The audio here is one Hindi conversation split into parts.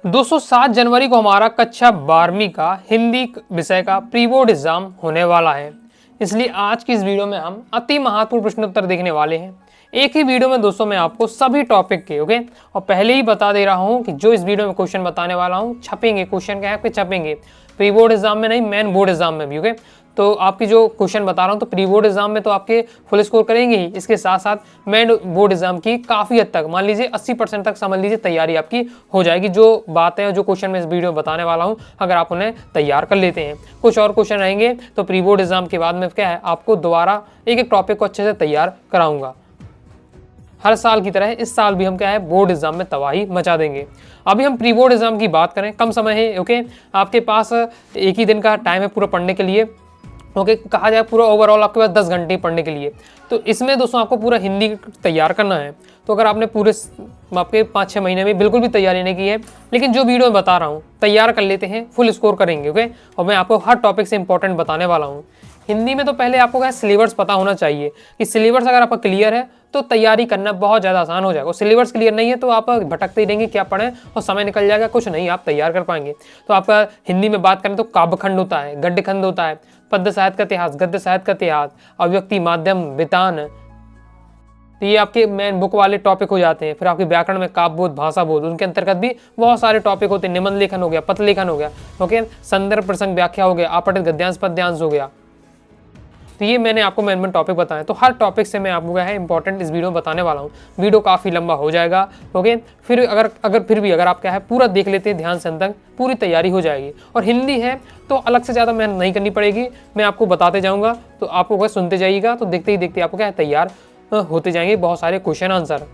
दोस्तों 7 जनवरी को हमारा कक्षा 12वीं का हिंदी विषय का प्री बोर्ड एग्जाम होने वाला है। इसलिए आज की इस वीडियो में हम अति महत्वपूर्ण प्रश्न उत्तर देखने वाले हैं। एक ही वीडियो में दोस्तों मैं आपको सभी टॉपिक के और पहले ही बता दे रहा हूं कि जो इस वीडियो में क्वेश्चन बताने वाला हूं छपेंगे, क्वेश्चन क्या है आपके छपेंगे प्री बोर्ड एग्जाम में नहीं, मेन बोर्ड एग्जाम में भी। तो आपकी जो क्वेश्चन बता रहा हूँ तो प्री बोर्ड एग्जाम में तो आपके फुल स्कोर करेंगे ही, इसके साथ साथ मेन बोर्ड एग्जाम की काफ़ी हद तक मान लीजिए 80% तक समझ लीजिए तैयारी आपकी हो जाएगी। जो बातें जो क्वेश्चन मैं इस वीडियो में बताने वाला हूँ अगर आप उन्हें तैयार कर लेते हैं। कुछ और क्वेश्चन रहेंगे तो प्री बोर्ड एग्जाम के बाद में क्या है आपको दोबारा एक एक टॉपिक को अच्छे से तैयार कराऊंगा। हर साल की तरह इस साल भी हम क्या है बोर्ड एग्जाम में तबाही मचा देंगे। अभी हम प्री बोर्ड एग्जाम की बात करें, कम समय है आपके पास एक ही दिन का टाइम है पूरा पढ़ने के लिए। कहा जाए पूरा ओवरऑल आपके पास 10 घंटे पढ़ने के लिए। तो इसमें दोस्तों आपको पूरा हिंदी तैयार करना है। तो अगर आपने पूरे आपके 5-6 महीने में बिल्कुल भी तैयारी नहीं की है, लेकिन जो वीडियो में बता रहा हूँ तैयार कर लेते हैं, फुल स्कोर करेंगे। और मैं आपको हर टॉपिक से इंपॉर्टेंट बताने वाला हूँ। हिंदी में तो पहले आपको क्या सिलेबस पता होना चाहिए कि सिलेबस अगर आपका क्लियर है तो तैयारी करना बहुत ज़्यादा आसान हो जाएगा। सिलेबस क्लियर नहीं है तो आप भटकते ही रहेंगे, क्या पढ़ें और समय निकल जाएगा, कुछ नहीं आप तैयार कर पाएंगे। तो आपका हिंदी में बात करें तो काव्यखंड होता है, गद्यखंड होता है, पद्य साहित्य का इतिहास, गद्य साहित्य का इतिहास, अभिव्यक्ति, माध्यम, वितान, तो ये आपके मेन बुक वाले टॉपिक हो जाते हैं। फिर आपके व्याकरण में काव्य बोध, भाषा बोध, उनके अंतर्गत भी बहुत सारे टॉपिक होते हैं। निबंध लेखन हो गया, पत्र लेखन हो गया, संदर्भ प्रसंग व्याख्या हो गया, आपठित गद्यांश पद्यांश हो गया। तो ये मैंने आपको मेन टॉपिक बताया। तो हर टॉपिक से मैं आपको क्या है इंपॉर्टेंट इस वीडियो में बताने वाला हूँ। वीडियो काफ़ी लंबा हो जाएगा। फिर अगर आप क्या है पूरा देख लेते हैं ध्यान से अंत तक, पूरी तैयारी हो जाएगी। और हिंदी है तो अलग से ज़्यादा मेहनत नहीं करनी पड़ेगी, मैं आपको बताते जाऊँगा तो आपको क्या सुनते जाइएगा, तो देखते ही देखते आपको क्या है तैयार होते जाएंगे बहुत सारे क्वेश्चन आंसर।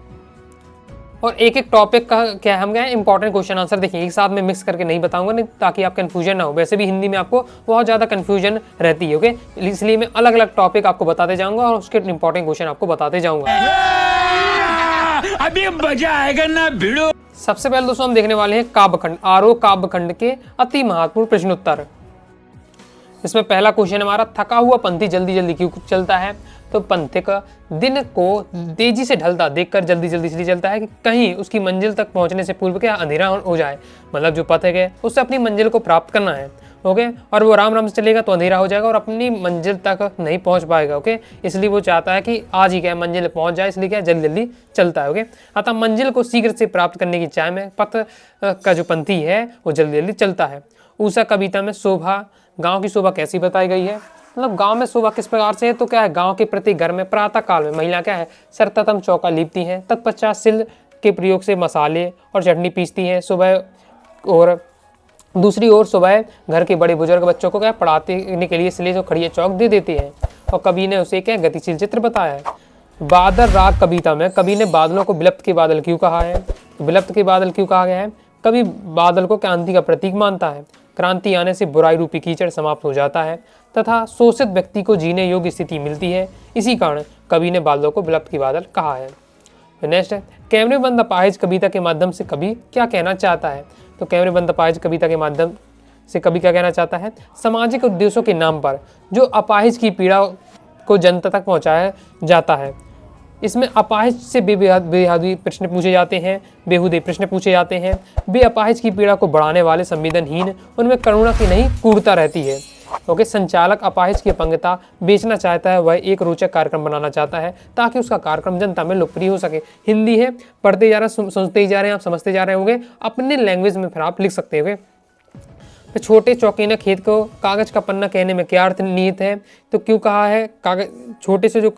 और एक एक टॉपिक का क्या है हम क्या है इंपॉर्टेंट क्वेश्चन आंसर देखेंगे, एक साथ में मिक्स करके नहीं बताऊंगा, नहीं ताकि आप कंफ्यूजन ना हो। वैसे भी हिंदी में आपको बहुत ज़्यादा कंफ्यूजन रहती है। इसलिए मैं अलग अलग टॉपिक आपको बताते जाऊंगा और उसके इंपॉर्टेंट क्वेश्चन आपको बताते जाऊंगा। अभी मजा आएगा ना भिड़ो। सबसे पहले दोस्तों हम देखने वाले हैं काव्यखंड, आरोह काव्यखंड के अति महत्वपूर्ण प्रश्न उत्तर। इसमें पहला क्वेश्चन हमारा, थका हुआ पंथी जल्दी जल्दी क्यों चलता है? तो पंथिक दिन को तेजी से ढलता देखकर जल्दी जल्दी इसलिए चलता है कि कहीं उसकी मंजिल तक पहुंचने से पूर्व क्या अंधेरा हो जाए। मतलब जो पथिक है उससे अपनी मंजिल को प्राप्त करना है। और वो राम राम से चलेगा तो अंधेरा हो जाएगा और अपनी मंजिल तक नहीं पहुंच पाएगा। इसलिए वो चाहता है कि आज ही क्या मंजिल पहुंच जाए, इसलिए क्या जल्दी जल्दी चलता है। अतः मंजिल को शीघ्र से प्राप्त करने की चाह में पथ का जो पंथी है वो जल्दी जल्दी चलता है। ऊषा कविता में शोभा, गाँव की शोभा कैसी बताई गई है? मतलब गांव में शोभा किस प्रकार से है? तो क्या है गांव के प्रति घर में प्रातः काल में महिला क्या है सर्वप्रथम चौका लीपती हैं, तत्पश्चात सिल के प्रयोग से मसाले और चटनी पीसती हैं सुबह। और दूसरी ओर सुबह घर के बड़े बुजुर्ग बच्चों को क्या पढ़ाने के लिए इसलिए जो खड़िया चौक दे देती हैं। और कवि ने उसे क्या गतिशील चित्र बताया है। बादल राग कविता में कवि ने बादलों को विलुप्त के बादल क्यों कहा है? विलुप्त के बादल क्यों कहा गया है? कवि बादल को क्रांति का प्रतीक मानता है। क्रांति आने से बुराई रूपी कीचड़ समाप्त हो जाता है तथा शोषित व्यक्ति को जीने योग्य स्थिति मिलती है। इसी कारण कवि ने बादलों को विलुप्त की बादल कहा है। नेक्स्ट है, कैमरे बंद अपाहिज कविता के माध्यम से कवि क्या कहना चाहता है? तो कैमरे बंद अपाहिज कविता के माध्यम से कवि क्या कहना चाहता है? सामाजिक उद्देश्यों के नाम पर जो अपाहिज की पीड़ा को जनता तक पहुँचाया जाता है। इसमें अपाहिज से बेहूदी प्रश्न पूछे जाते हैं, बेहुदे प्रश्न पूछे जाते हैं। बेअपाहिज की पीड़ा को बढ़ाने वाले संवेदनहीन, उनमें करुणा की नहीं क्रूरता रहती है। संचालक अपाहिज की अपंगता बेचना चाहता है, वह एक रोचक कार्यक्रम बनाना चाहता है ताकि उसका कार्यक्रम जनता में लोकप्रिय हो सके। हिंदी है, पढ़ते जा रहे हैं, सुनते ही जा रहे हैं, आप समझते जा रहे होंगे, अपने लैंग्वेज में फिर आप लिख सकते होंगे। छोटे चौकीने खेत को कागज का पन्ना कहने में क्या अर्थ निहित है? तो क्यों कहा है कागज, छोटे से जो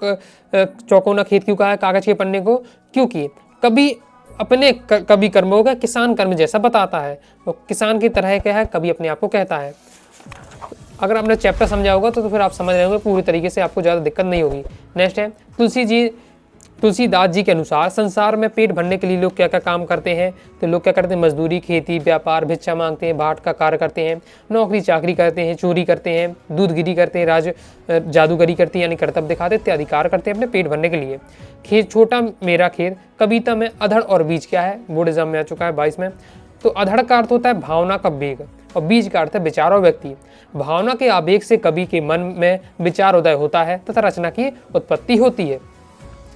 चौकोना खेत क्यों कहा है कागज के पन्ने को? क्योंकि कभी अपने कभी कर्मों का किसान कर्म जैसा बताता है। तो किसान की तरह क्या है कभी अपने आप को कहता है। अगर आपने चैप्टर समझा होगा तो फिर आप समझ रहे होंगे पूरी तरीके से, आपको ज़्यादा दिक्कत नहीं होगी। नेक्स्ट है, तुलसीदास जी के अनुसार संसार में पेट भरने के लिए लोग क्या क्या काम करते हैं? तो लोग क्या करते हैं? मजदूरी, खेती, व्यापार, भिक्षा मांगते हैं, भाट का कार्य करते हैं, नौकरी चाकरी करते हैं, चोरी करते हैं, दूधगिरी करते हैं, जादूगरी करते हैं यानी कर्तव्य दिखाते इत्यादि कार्य करते हैं अपने पेट भरने के लिए। खेत छोटा मेरा खेत कविता में अधड़ और बीज क्या है? बोर्ड एग्जाम में आ चुका है 22 में। तो अधड़ का अर्थ होता है भावना का वेग और बीज का अर्थ है विचार और व्यक्ति। भावना के आवेग से कवि के मन में विचार उदय होता है तथा रचना की उत्पत्ति होती है।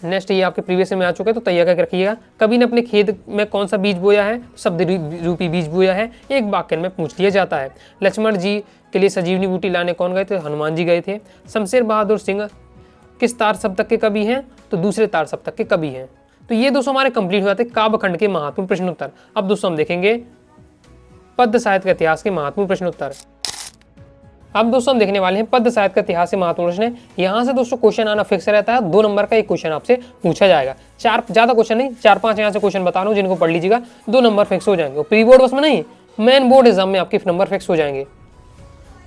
नेक्स्ट ये आपके प्रीवियस में आ चुका है, तो तैयार करके रखिएगा। कवि ने अपने खेत में कौन सा बीज बोया है? शब्द रूपी बीज बोया है, एक वाक्य में पूछ लिया जाता है। लक्ष्मण जी के लिए संजीवनी बूटी लाने कौन गए थे? हनुमान जी गए थे। शमशेर बहादुर सिंह किस तार सप्तक के कवि हैं? तो दूसरे तार सप्तक के कवि हैं। तो ये दोस्तों हमारे कंप्लीट हो जाते हैं काव्य खंड के महत्वपूर्ण प्रश्न उत्तर। अब दोस्तों हम देखेंगे पद्य साहित्य का इतिहास के महत्वपूर्ण प्रश्न उत्तर। अब दोस्तों हम देखने वाले हैं पद्य साहित्य का इतिहास से महत्वपूर्ण प्रश्न। यहाँ से दोस्तों क्वेश्चन आना फिक्स रहता है, 2 नंबर का एक क्वेश्चन आपसे पूछा जाएगा। 4 ज्यादा क्वेश्चन नहीं, 4-5 यहाँ से क्वेश्चन बता रहा हूँ जिनको पढ़ लीजिएगा, 2 नंबर फिक्स हो जाएंगे। प्री बोर्ड बस में नहीं, मेन बोर्ड एग्जाम में आपके नंबर फिक्स हो जाएंगे।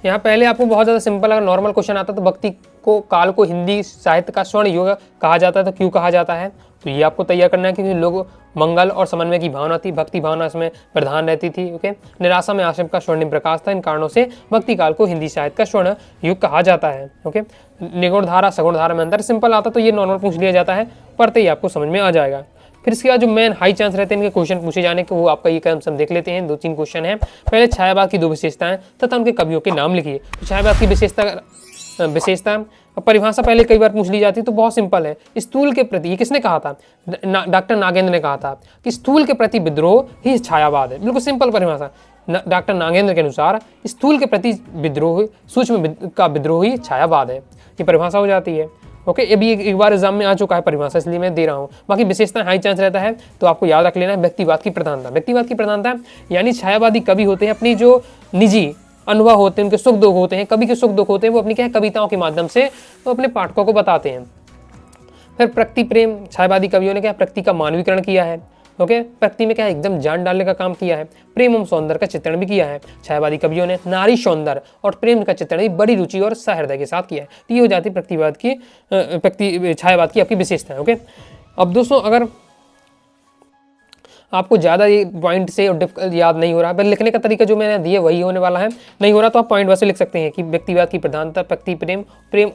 यहाँ पहले आपको बहुत ज़्यादा सिंपल अगर नॉर्मल क्वेश्चन आता तो भक्ति को काल को हिंदी साहित्य का स्वर्ण युग कहा जाता है, तो क्यों कहा जाता है? तो ये आपको तैयार करना है, क्योंकि लोग मंगल और समन्वय की भावना थी, भक्ति भावना इसमें प्रधान रहती थी। ओके, निराशा में आशय का स्वर्णिम प्रकाश था। इन कारणों से भक्ति काल को हिंदी साहित्य का स्वर्ण युग कहा जाता है। ओके, निगुण धारा सगुण धारा में अंतर सिंपल आता तो ये नॉर्मल पूछ लिया जाता है, पढ़ते ही आपको समझ में आ जाएगा। फिर इसके बाद जो मेन हाई चांस रहते हैं इनके क्वेश्चन पूछे जाने के, वो आपका ये कदम देख लेते हैं। 2-3 क्वेश्चन हैं। पहले छायावाद की 2 विशेषताएं तथा उनके कवियों के नाम लिखिए। तो छायावाद की विशेषता परिभाषा पहले कई बार पूछ ली जाती, तो बहुत सिंपल है। स्थूल के प्रति, ये किसने कहा था? डॉक्टर नागेंद्र ने कहा था कि स्थूल के प्रति विद्रोह ही छायावाद है। बिल्कुल सिंपल परिभाषा। डॉक्टर नागेंद्र के अनुसार स्थूल के प्रति विद्रोह, सूक्ष्म का विद्रोह ही छायावाद है। ये परिभाषा हो जाती है। ओके, ये भी एक बार एग्जाम में आ चुका है परिभाषा, इसलिए मैं दे रहा हूँ। बाकी विशेषता हाई चांस रहता है, तो आपको याद रख लेना है व्यक्तिवाद की प्रधानता। व्यक्तिवाद की प्रधानता यानी छायावादी कवि होते हैं, अपनी जो निजी अनुभव होते हैं, उनके सुख दुख होते हैं, कवि के सुख दुख होते हैं, वो अपनी क्या है कविताओं के माध्यम से वो अपने पाठकों को बताते हैं। फिर प्रकृति प्रेम, छायावादी कवियों ने क्या प्रकृति का मानवीकरण किया है। ओके, प्रकृति में क्या है एकदम जान डालने का काम किया है। प्रेम एवं सौंदर्य का चित्रण भी किया है छायावादी कवियों ने। नारी सौंदर्य और प्रेम का चित्रण भी बड़ी रुचि और सहृदय के साथ किया है। तो ये हो जाती है छायावाद की आपकी विशेषता है। ओके, अब दोस्तों अगर आपको ज़्यादा ये पॉइंट से और याद नहीं हो रहा है, पर लिखने का तरीका जो मैंने दिया वही होने वाला है, नहीं हो रहा तो आप पॉइंट वैसे लिख सकते हैं कि व्यक्तिवाद की प्रधानता, प्रकृति प्रेम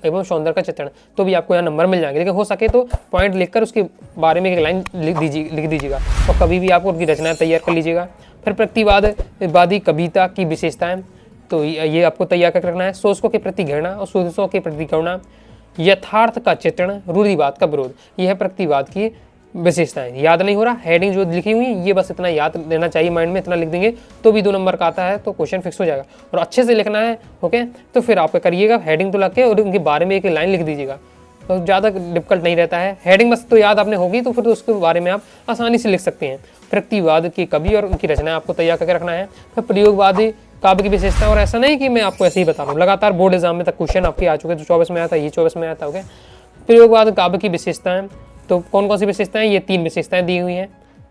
एवं सौंदर्य का चित्रण, तो भी आपको यहाँ नंबर मिल जाएंगे। लेकिन हो सके तो पॉइंट लिखकर उसके बारे में एक लाइन लिख दीजिएगा और कभी भी आप उनकी रचनाएं तैयार कर लीजिएगा। फिर प्रकृतिवादी कविता की विशेषताएं, तो ये आपको तैयार करके रखना है। शोषकों के प्रति घृणा और शोषकों के प्रति करुणा, यथार्थ का चित्रण, रूढ़िवाद का विरोध, यह है प्रकृतिवाद की विशेषताएं। याद नहीं हो रहा, हेडिंग जो लिखी हुई है ये बस इतना याद देना चाहिए माइंड में, इतना लिख देंगे तो भी 2 नंबर का आता है, तो क्वेश्चन फिक्स हो जाएगा। और अच्छे से लिखना है। ओके, तो फिर आप करिएगा हेडिंग तो लग के और उनके बारे में एक लाइन लिख दीजिएगा, तो ज़्यादा डिफिकल्ट नहीं रहता है। हेडिंग बस तो याद आपने होगी, तो फिर उसके बारे में आप आसानी से लिख सकते हैं। प्रकृतिवाद के कवि और उनकी रचना आपको तैयार करके रखना है। फिर प्रयोगवादी काव्य की विशेषता, और ऐसा नहीं कि मैं आपको ऐसे ही बता रहा हूँ, लगातार बोर्ड एग्जाम में तक क्वेश्चन आपके आ चुके, तो 24 में आता है, ये 24 में आता है। ओके, प्रयोगवाद काव्य की विशेषताएं, तो कौन कौन सी विशेषताएं? ये 3 विशेषताएं दी हुई हैं,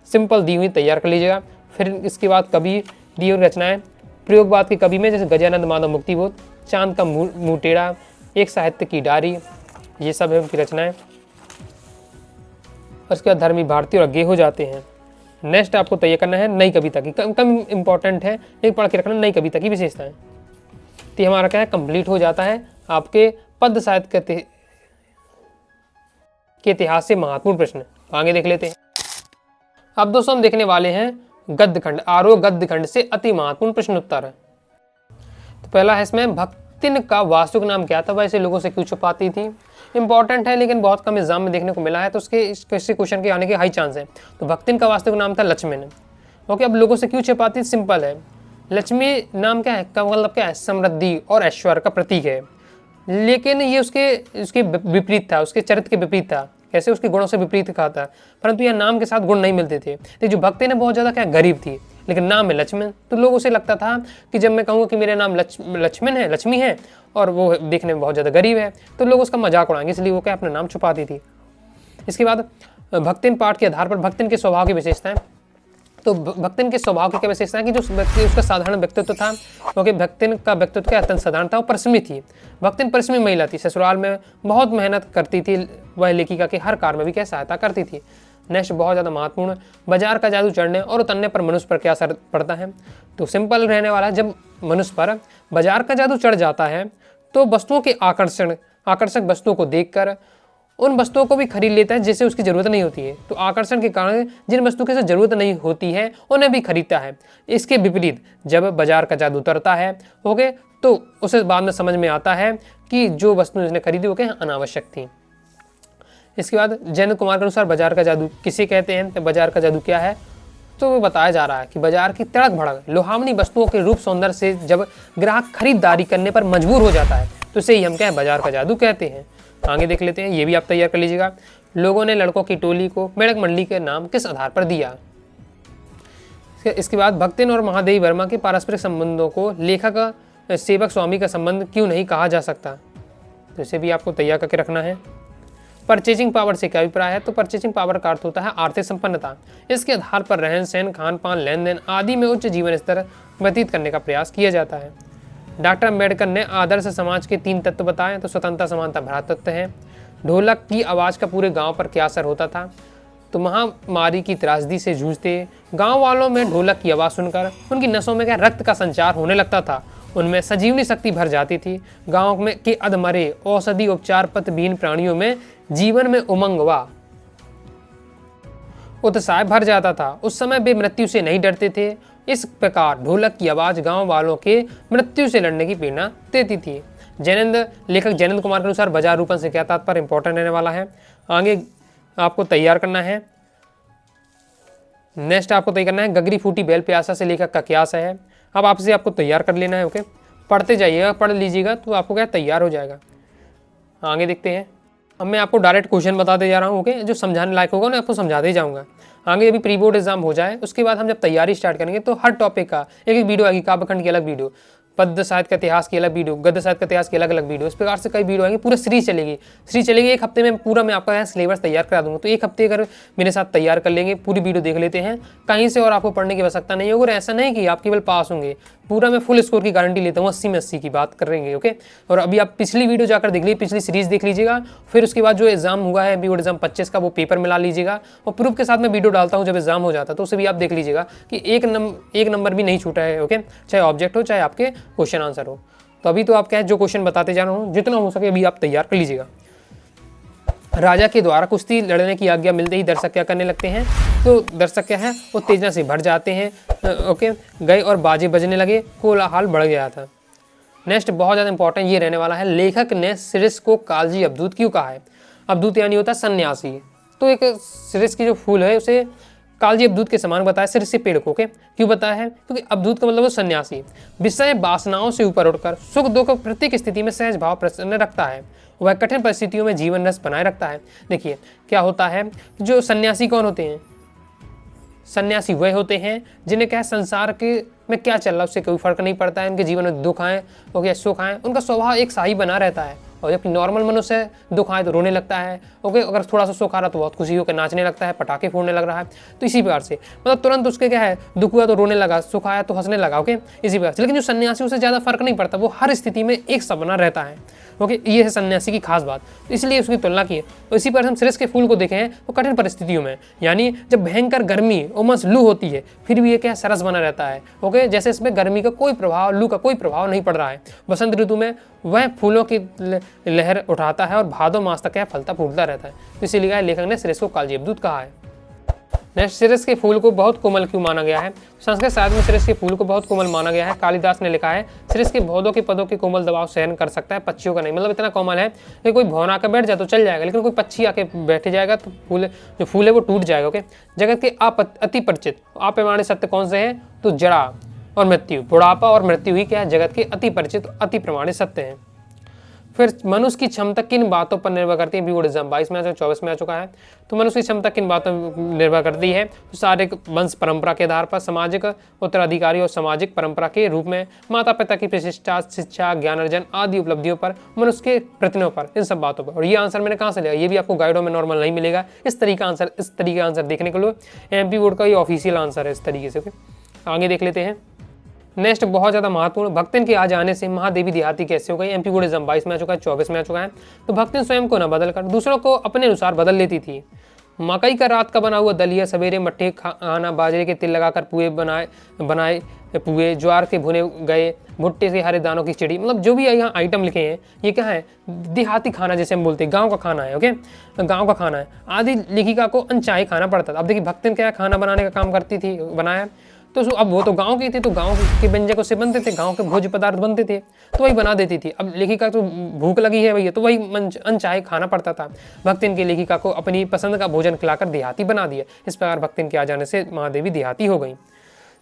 सिंपल दी हुई, तैयार कर लीजिएगा। फिर इसके बाद कवि दी हुई रचनाएं। प्रयोगवाद के कवि में जैसे गजानंद माधव मुक्तिबोध, चांद का मुँह टेढ़ा, एक साहित्य की डायरी, ये सब है उनकी रचनाएं। और उसके बाद धर्मी भारती और अज्ञेय हो जाते हैं। नेक्स्ट आपको तैयार करना है नई कविता की, कम इंपॉर्टेंट है लेकिन पढ़ के रखना, नई कविता की विशेषताएं। तो हमारा क्या है कंप्लीट हो जाता है आपके पद्य साहित्य के इतिहास से महत्वपूर्ण प्रश्न। आगे देख लेते हैं। अब दोस्तों हम देखने वाले हैं गद्य खंड, आरोह गद्य खंड से अति महत्वपूर्ण प्रश्न उत्तर है। तो पहला है इसमें भक्तिन का वास्तविक नाम क्या था, वैसे लोगों से क्यों छुपाती थी। इंपॉर्टेंट है लेकिन बहुत कम एग्जाम में देखने को मिला है, तो इसके क्वेश्चन के आने के हाई चांस है। तो भक्तिन का वास्तविक नाम था लक्ष्मण। ओके, अब लोगों से क्यों छुपाती, सिंपल है। लक्ष्मी नाम क्या है, का मतलब क्या है, समृद्धि और ऐश्वर्य का प्रतीक है। लेकिन ये उसके विपरीत था, उसके चरित्र के विपरीत था। कैसे, उसके गुणों से विपरीत कहा था, परंतु यह नाम के साथ गुण नहीं मिलते थे। तो जो भक्ति ने बहुत ज़्यादा क्या गरीब थी, लेकिन नाम है लक्ष्मण, तो लोगों से लगता था कि जब मैं कहूँगा कि मेरा नाम लक्ष्मी है और वो देखने में बहुत ज़्यादा गरीब है, तो लोग उसका मजाक उड़ाएंगे, इसलिए वो क्या अपना नाम छुपाती थी। इसके बाद भक्तिन पाठ के आधार पर भक्तिन के स्वभाव की विशेषताएं। तो भक्तिन के स्वभाव की क्या विशेषता है कि जो व्यक्ति उसका साधारण व्यक्तित्व था, क्योंकि भक्तिन का व्यक्तित्व क्या अत्यंत साधारण था, वो परिश्रमी थी। भक्तिन परिश्रमी महिला थी, ससुराल में बहुत मेहनत करती थी, वह लेखिका के हर कार्य में भी क्या सहायता करती थी। नेक्स्ट बहुत ज़्यादा महत्वपूर्ण, बाजार का जादू चढ़ने और उतरने पर मनुष्य पर क्या असर पड़ता है। तो सिंपल रहने वाला है, जब मनुष्य पर बाजार का जादू चढ़ जाता है तो वस्तुओं के आकर्षक वस्तुओं को देखकर उन वस्तुओं को भी खरीद लेता है जिससे उसकी ज़रूरत नहीं होती है। तो आकर्षण के कारण जिन वस्तुओं की ज़रूरत नहीं होती है उन्हें भी खरीदता है। इसके विपरीत जब बाजार का जादू उतरता है, ओके, तो उसे बाद में समझ में आता है कि जो वस्तु उसने खरीदी वो क्या अनावश्यक थी। इसके बाद जयंत कुमार के अनुसार बाजार का जादू किसे कहते हैं, तो बाजार का जादू क्या है, तो वो बताया जा रहा है कि बाजार की तड़क भड़क लुभावनी वस्तुओं के रूप सौंदर्य से जब ग्राहक खरीदारी करने पर मजबूर हो जाता है तो इसे ही हम क्या है, बाजार का जादू कहते हैं। आगे देख लेते हैं, ये भी आप तैयार कर लीजिएगा। लोगों ने लड़कों की टोली को मेढक मंडली के नाम किस आधार पर दिया। इसके बाद भक्तिन और महादेवी वर्मा के पारस्परिक संबंधों को लेखक सेवक स्वामी का संबंध क्यों नहीं कहा जा सकता, तो इसे भी आपको तैयार करके रखना है। परचेजिंग पावर से क्या अभिप्राय है, तो परचेजिंग पावर का अर्थ होता है आर्थिक संपन्नता। इसके आधार पर रहन सहन, खान पान, लेन देन आदि में उच्च जीवन स्तर व्यतीत करने का प्रयास किया जाता है। डॉक्टर अम्बेडकर ने आदर्श समाज के 3 तत्व बताए, तो स्वतंत्रता, समानता, भ्रातृत्व है। ढोलक की आवाज़ का पूरे गांव पर क्या असर होता था, तो महामारी की त्रासदी से जूझते गांव वालों में ढोलक की आवाज़ सुनकर उनकी नसों में क्या रक्त का संचार होने लगता था, उनमें सजीवनी शक्ति भर जाती थी। गांव में के अधमरे औषधि उपचार पथविहीन प्राणियों में जीवन में उमंग व उत्साह भर जाता था। उस समय वे मृत्यु से नहीं डरते थे। इस प्रकार ढोलक की आवाज़ गांव वालों के मृत्यु से लड़ने की प्रेरणा देती थी। लेखक जयनंद कुमार के अनुसार बाजार रूपन से क्या तात्पर्य इंपॉर्टेंट रहने वाला है, आगे आपको तैयार करना है। नेक्स्ट आपको तैयार करना है गगरी फूटी बैल प्यासा से लेखक का क्या आशय है। अब आपसे आपको तैयार कर लेना है। ओके, पढ़ते जाइएगा, पढ़ लीजिएगा तो आपको क्या तैयार हो जाएगा। आगे देखते हैं। अब मैं आपको डायरेक्ट क्वेश्चन बताते जा रहा हूँ। ओके, जो समझाने लायक होगा ना आपको समझाते ही जाऊँगा। आगे अभी प्री बोर्ड एग्जाम हो जाए उसके बाद हम जब तैयारी स्टार्ट करेंगे तो हर टॉपिक का एक एक वीडियो आएगी। काव्यखंड की अलग वीडियो, पद्य साहित्य का इतिहास की अलग वीडियो, गद्य साहित्य का इतिहास की अलग अलग वीडियो, इस प्रकार से कई वीडियो आएंगे। पूरा सीरीज चलेगी। एक हफ्ते में पूरा मैं आपका सिलेबस तैयार करा दूंगा। तो एक हफ्ते अगर मेरे साथ तैयार कर लेंगे, पूरी वीडियो देख लेते हैं, कहीं से और आपको पढ़ने की आवश्यकता नहीं होगी। और ऐसा नहीं कि आप केवल पास होंगे, पूरा मैं फुल स्कोर की गारंटी लेता हूँ। 80 में 80 की बात करेंगे। ओके, और अभी आप पिछली वीडियो जाकर देख लीजिए, पिछली सीरीज देख लीजिएगा। फिर उसके बाद जो एग्जाम हुआ है बोर्ड एग्जाम 25 का, वो पेपर मिला लीजिएगा। और प्रूफ के साथ मैं वीडियो डालता हूँ जब एग्जाम हो जाता है, तो उसे भी आप देख लीजिएगा कि एक नंबर भी नहीं छूटा है। ओके, चाहे ऑब्जेक्ट हो चाहे आपके क्वेश्चन आंसर हो। तो अभी तो आप क्या है, जो क्वेश्चन बताते जा रहा हूँ जितना हो सके अभी आप तैयार कर लीजिएगा। राजा के द्वारा कुश्ती लड़ने की आज्ञा मिलते ही दर्शक क्या करने लगते हैं, तो दर्शक क्या है वो उत्तेजना से भर जाते हैं। ओके, गए और बाजे बजने लगे, कोलाहल बढ़ गया था। नेक्स्ट बहुत ज़्यादा इंपॉर्टेंट ये रहने वाला है, लेखक ने सिरिस को कालजी अवधूत क्यों कहा है। अवधूत यानी होता है सन्यासी। तो एक सिरिस की जो फूल है उसे कालजी अवधूत के समान बताया, सिरिस से पेड़ को। क्यों बताया है, क्योंकि अवधूत का मतलब वो सन्यासी विषय वासनाओं से ऊपर उठकर सुख दुख प्रत्येक स्थिति में सहज भाव प्रसन्न रखता है। वह कठिन परिस्थितियों में जीवन रस बनाए रखता है। देखिए क्या होता है, जो सन्यासी कौन होते हैं, सन्यासी वह होते हैं जिन्हें क्या है संसार के में क्या चल रहा है उससे कोई फर्क नहीं पड़ता है। उनके जीवन में दुख आए ओके सुख आए, उनका स्वभाव एक सा ही बना रहता है। और जबकि नॉर्मल मनुष्य दुख आए तो रोने लगता है। ओके, अगर थोड़ा सा सुख आ रहा तो बहुत खुशी होकर नाचने लगता है, पटाखे फोड़ने लग रहा है। तो इसी प्रकार से मतलब तुरंत उसके क्या है, दुख हुआ तो रोने लगा, सुख आया तो हंसने लगा। ओके, इसी प्रकार से। लेकिन जो सन्यासी उसे ज़्यादा फर्क नहीं पड़ता, वो हर स्थिति में एक सा बना रहता है। ओके, ये है सन्यासी की खास बात, इसलिए उसकी तुलना की है। तो इसी पर हम सिरिस के फूल को देखे हैं तो कठिन परिस्थितियों में, यानी जब भयंकर गर्मी उमस लू होती है फिर भी ये क्या सरस बना रहता है। ओके, जैसे इसमें गर्मी का कोई प्रभाव, लू का कोई प्रभाव नहीं पड़ रहा है। बसंत ऋतु में वह फूलों की लहर उठाता है और भादो मास तक क्या फलता फूलता रहता है। तो इसीलिए लेखक ने सिरिस को कालजी अवधूत कहा है। नेक्स्ट, सिरिस के फूल को बहुत कोमल क्यों माना गया है। संस्कृत साहित्य में सिरिस के फूल को बहुत कोमल माना गया है। कालिदास ने लिखा है, सिरिस के पौधों के पदों के कोमल दबाव सहन कर सकता है, पक्षियों का नहीं। मतलब इतना कोमल है कि कोई भौन आकर बैठ जाए तो चल जाएगा, लेकिन कोई पक्षी आके बैठ जाएगा तो जो फूल है वो टूट जाएगा। ओके, जगत के अति परिचित अप्रमाणित सत्य कौन से हैं, तो जड़ा और मृत्यु, बुढ़ापा और मृत्यु ही क्या है, जगत के अति परिचित अति प्रमाणित सत्य हैं। फिर मनुष्य की क्षमता किन बातों पर निर्भर करती है। बोर्ड एग्जाम 22 में 24 में आ चुका है। तो मनुष्य की क्षमता किन बातों पर निर्भर करती है, तो शारीरिक वंश परंपरा के आधार पर, सामाजिक उत्तराधिकारी और सामाजिक परंपरा के रूप में, माता पिता की प्रतिष्ठा, शिक्षा, ज्ञान अर्जन आदि उपलब्धियों पर, मनुष्य के प्रयत्नों पर, इन सब बातों पर। और ये आंसर मैंने कहाँ से लिया, ये भी आपको गाइडों में नॉर्मल नहीं मिलेगा। इस तरीके का आंसर देखने को लो, MP बोर्ड का ये ऑफिशियल आंसर है इस तरीके से। आगे देख लेते हैं। नेक्स्ट बहुत ज़्यादा महत्वपूर्ण, भक्तिन के आ जाने से महादेवी देहाती कैसे हो गई। MP बोर्ड एग्जाम 22 में आ चुका है, 24 में आ चुका है। तो भक्तिन स्वयं को न बदल कर दूसरों को अपने अनुसार बदल लेती थी। मकई का रात का बना हुआ दलिया, सवेरे मट्ठे खाना, बाजरे के तिल लगाकर पुए बनाए पुए, ज्वार के भुने गए, भुट्टे से हरे दानों की चिड़ी। मतलब जो भी यहाँ आइटम लिखे हैं ये क्या है, देहाती खाना जैसे हम बोलते हैं, गांव का खाना है। ओके, गांव का खाना है। आदि लेखिका को अनचाहे खाना पड़ता था। अब देखिए भक्तिन क्या खाना बनाने का काम करती थी, बनाया तो अब वो तो गांव के थे, तो गांव के व्यंजकों से बनते थे, गांव के भोज्य पदार्थ बनते थे, तो वही बना देती थी। अब लेखिका तो भूख लगी है भैया, तो वही अनचाहे खाना पड़ता था। भक्तिन की लेखिका को अपनी पसंद का भोजन खिलाकर देहाती बना दिया। इस प्रकार भक्तिन के आ जाने से महादेवी देहाती हो गई।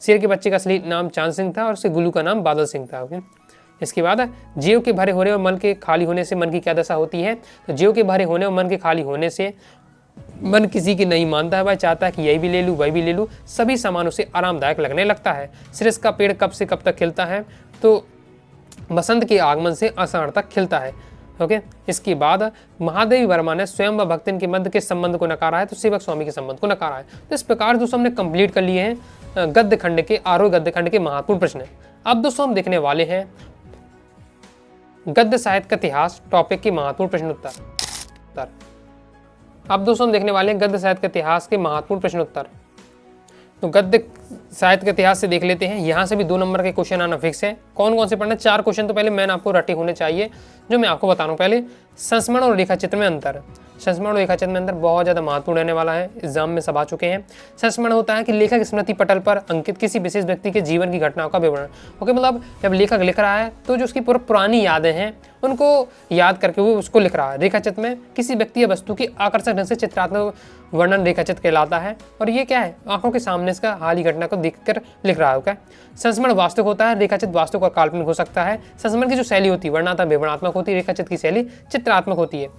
शेर के बच्चे का असली नाम चांद सिंह था और उसके गुल्लू का नाम बादल सिंह था। इसके बाद जीव के भरे होने और मन के खाली होने से मन की क्या दशा होती है? तो जीव के भरे होने और मन के खाली होने से मन किसी की नहीं मानता है, वह चाहता है कि यही भी ले लूँ, वही भी ले लूँ, सभी सामानों से आरामदायक लगने लगता है। सिरस का पेड़ कब से कब तक खिलता है? तो बसंत के आगमन से आषाढ़ तक खिलता है। ओके, इसके बाद महादेवी वर्मा ने स्वयं व भक्तिन के मध्य के संबंध को नकारा है, तो सेवक स्वामी के संबंध को नकारा है। तो इस प्रकार दोस्तों हमने कंप्लीट कर लिए हैं गद्य खंड के, आरोह गद्य खंड के महत्वपूर्ण प्रश्न। अब दोस्तों हम देखने वाले हैं गद्य साहित्य का इतिहास टॉपिक के महत्वपूर्ण प्रश्न उत्तर। अब दोस्तों हम देखने वाले हैं गद्य साहित्य के इतिहास के महत्वपूर्ण प्रश्न उत्तर। तो गद्य साहित्य के इतिहास से देख लेते हैं। यहाँ से भी 2 नंबर के क्वेश्चन आना फिक्स है। कौन कौन से पढ़ना? 4 क्वेश्चन तो पहले मैंने आपको रटे होने चाहिए, जो मैं आपको बता रहा हूँ। पहले संस्मरण और रेखाचित्र में अंतर। संस्मरण और रेखाचित्र में अंतर बहुत ज़्यादा महत्वपूर्ण रहने वाला है, एग्जाम में सब आ चुके हैं। संस्मरण होता है कि लेखक स्मृति पटल पर अंकित किसी विशेष व्यक्ति के जीवन की घटनाओं का विवरण। ओके, मतलब जब लेखक लिख रहा है तो जो उसकी पुरानी यादें हैं उनको याद करके वो उसको लिख रहा है। रेखाचित्र में किसी व्यक्ति या वस्तु की आकर्षक ढंग से चित्रात्मक वर्णन रेखाचित्र कहलाता है, और ये क्या है? आंखों के सामने इसका हाल ही घटना को देखकर लिख रहा है। संस्मरण वास्तविक होता है, रेखाचित्र वास्तविक और काल्पनिक हो सकता है। संस्मरण की जो शैली होती है वर्णनात्मक विवरणात्मक होती है, रेखाचित्र की शैली चित्रात्मक होती है।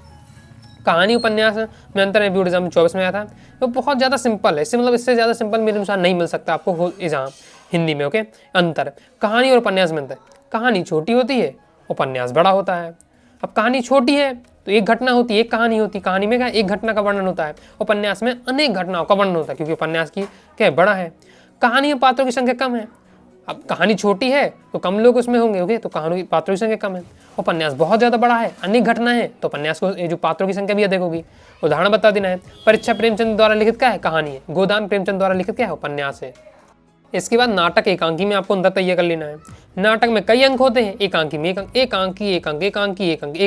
कहानी उपन्यास में अंतर है, 2024 में आया था। तो बहुत ज़्यादा सिंपल है, इससे मतलब इससे ज़्यादा सिंपल मेरे अनुसार नहीं मिल सकता आपको एग्जाम हिंदी में। ओके, अंतर कहानी और उपन्यास में अंतर। कहानी छोटी होती है, उपन्यास बड़ा होता है। अब कहानी छोटी है तो एक घटना होती है, एक कहानी होती है। कहानी में क्या एक घटना का वर्णन होता है, उपन्यास में अनेक घटनाओं का वर्णन होता है, क्योंकि उपन्यास की क्या है, बड़ा है। कहानी में पात्रों की संख्या कम है। अब कहानी छोटी है तो कम लोग उसमें होंगे। ओके, तो कहानी की पात्रों की संख्या कम है। उपन्यास बहुत ज़्यादा बड़ा है, अनेक घटना है, तो उपन्यास को जो पात्रों की संख्या भी अधिक होगी। उदाहरण बता देना है, परीक्षा प्रेमचंद द्वारा लिखित क्या है? कहानी है। गोदान प्रेमचंद द्वारा लिखित क्या है? उपन्यास है। इसके बाद नाटक एकांकी में आपको अंदर तैयार कर लेना है। नाटक में कई अंक होते हैं, एकांकी में एक अंक एक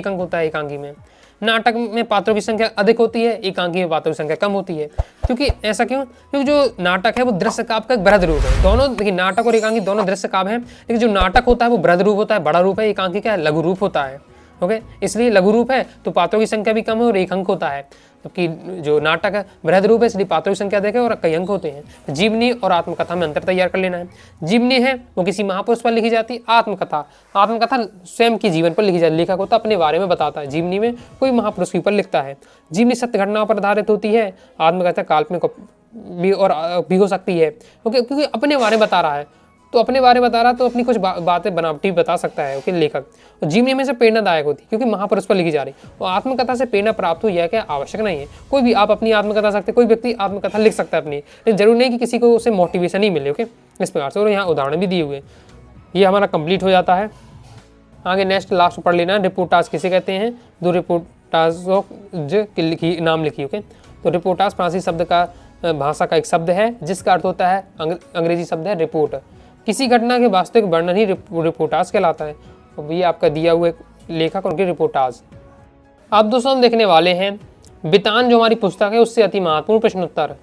अंक होता है एकांकी में। नाटक में पात्रों की संख्या अधिक होती है, एकांकी में पात्रों की संख्या कम होती है। क्योंकि ऐसा क्यों? क्योंकि जो नाटक है वो दृश्य काव्य का एक बृहद रूप है। दोनों देखिए, नाटक और एकांकी दोनों दृश्य काव्य हैं, लेकिन जो नाटक होता है वो बृहद रूप होता है, बड़ा रूप है। एकांकी क्या है? लघु रूप होता है। ओके, इसलिए लघु रूप है तो पात्रों की संख्या भी कम है और एक अंक होता है, जबकि जो नाटक है बृहद रूप है, इसलिए पात्रों की संख्या अधिक है और कई अंक होते हैं। जीवनी और आत्मकथा में अंतर तैयार कर लेना है। जीवनी है वो किसी महापुरुष पर लिखी जाती है। आत्मकथा स्वयं की जीवन पर लिखी जाती है, लेखक होता अपने बारे में बताता है। जीवनी में कोई महापुरुष के ऊपर लिखता है। जीवनी सत्य घटनाओं पर आधारित होती है, आत्मकथा काल्पनिक भी हो सकती है, क्योंकि अपने बारे में बता रहा है, तो अपने बारे में बता रहा तो अपनी कुछ बातें बनावटी बता सकता है। ओके, लेखक। और जीवनी हमेशा प्रेरणादायक होती है, क्योंकि महापुरुष पर लिखी जा रही है। और आत्मकथा से प्रेरणा प्राप्त हो यह क्या आवश्यक नहीं है। कोई भी आप अपनी आत्मकथा सकते, कोई व्यक्ति आत्मकथा लिख सकता है अपनी, लेकिन जरूरी नहीं कि किसी को उससे मोटिवेशन ही मिले। ओके, इस प्रकार से। और यहाँ उदाहरण भी दिए हुए। ये हमारा कंप्लीट हो जाता है। आगे नेक्स्ट लास्ट पढ़ लेना, रिपोर्टाज किसे कहते हैं? 2 रिपोर्टाजों की नाम लिखी। ओके, तो रिपोर्टाज फ्रांसीसी शब्द का भाषा का एक शब्द है, जिसका अर्थ होता है, अंग्रेजी शब्द है रिपोर्ट। किसी घटना के वास्तविक वर्णन ही रिपोर्टाज कहलाता है। और ये आपका दिया हुआ लेखक उनके रिपोर्टाज। अब दोस्तों हम देखने वाले हैं बितान, जो हमारी पुस्तक है उससे अति महत्वपूर्ण प्रश्न उत्तर।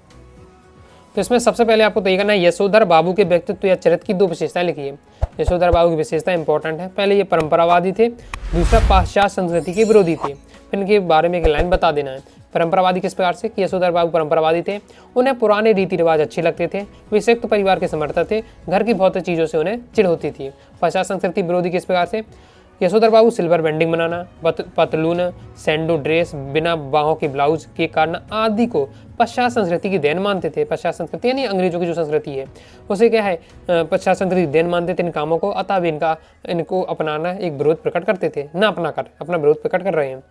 तो इसमें सबसे पहले आपको तय करना है यशोधर बाबू के व्यक्तित्व या चरित्र की 2 विशेषताएं लिखिए। यशोधर बाबू की विशेषता इंपॉर्टेंट है। पहले ये परंपरावादी थे, दूसरा पाश्चात्य संस्कृति के विरोधी थे। फिर इनके बारे में एक लाइन बता देना है। परंपरावादी किस प्रकार से? कि यशोधर बाबू परंपरावादी थे, उन्हें पुराने रीति रिवाज अच्छे लगते थे, वे संयुक्त परिवार के समर्थक थे, घर की भौतिक चीज़ों से उन्हें चिढ़ होती थी। पाश्चात्य संस्कृति विरोधी किस प्रकार से? यशोधर बाबू सिल्वर बैंडिंग बनाना, पतलून, सैंडो ड्रेस, बिना बाहों के ब्लाउज के कारण आदि को पश्चात्य संस्कृति की देन मानते थे। पश्चात्य संस्कृति यानी अंग्रेजों की जो संस्कृति है उसे क्या है, पश्चात्य संस्कृति की देन मानते थे इन कामों को, अतः भी इनको अपनाना एक विरोध प्रकट करते थे, न अपनाकर अपना विरोध प्रकट कर रहे हैं।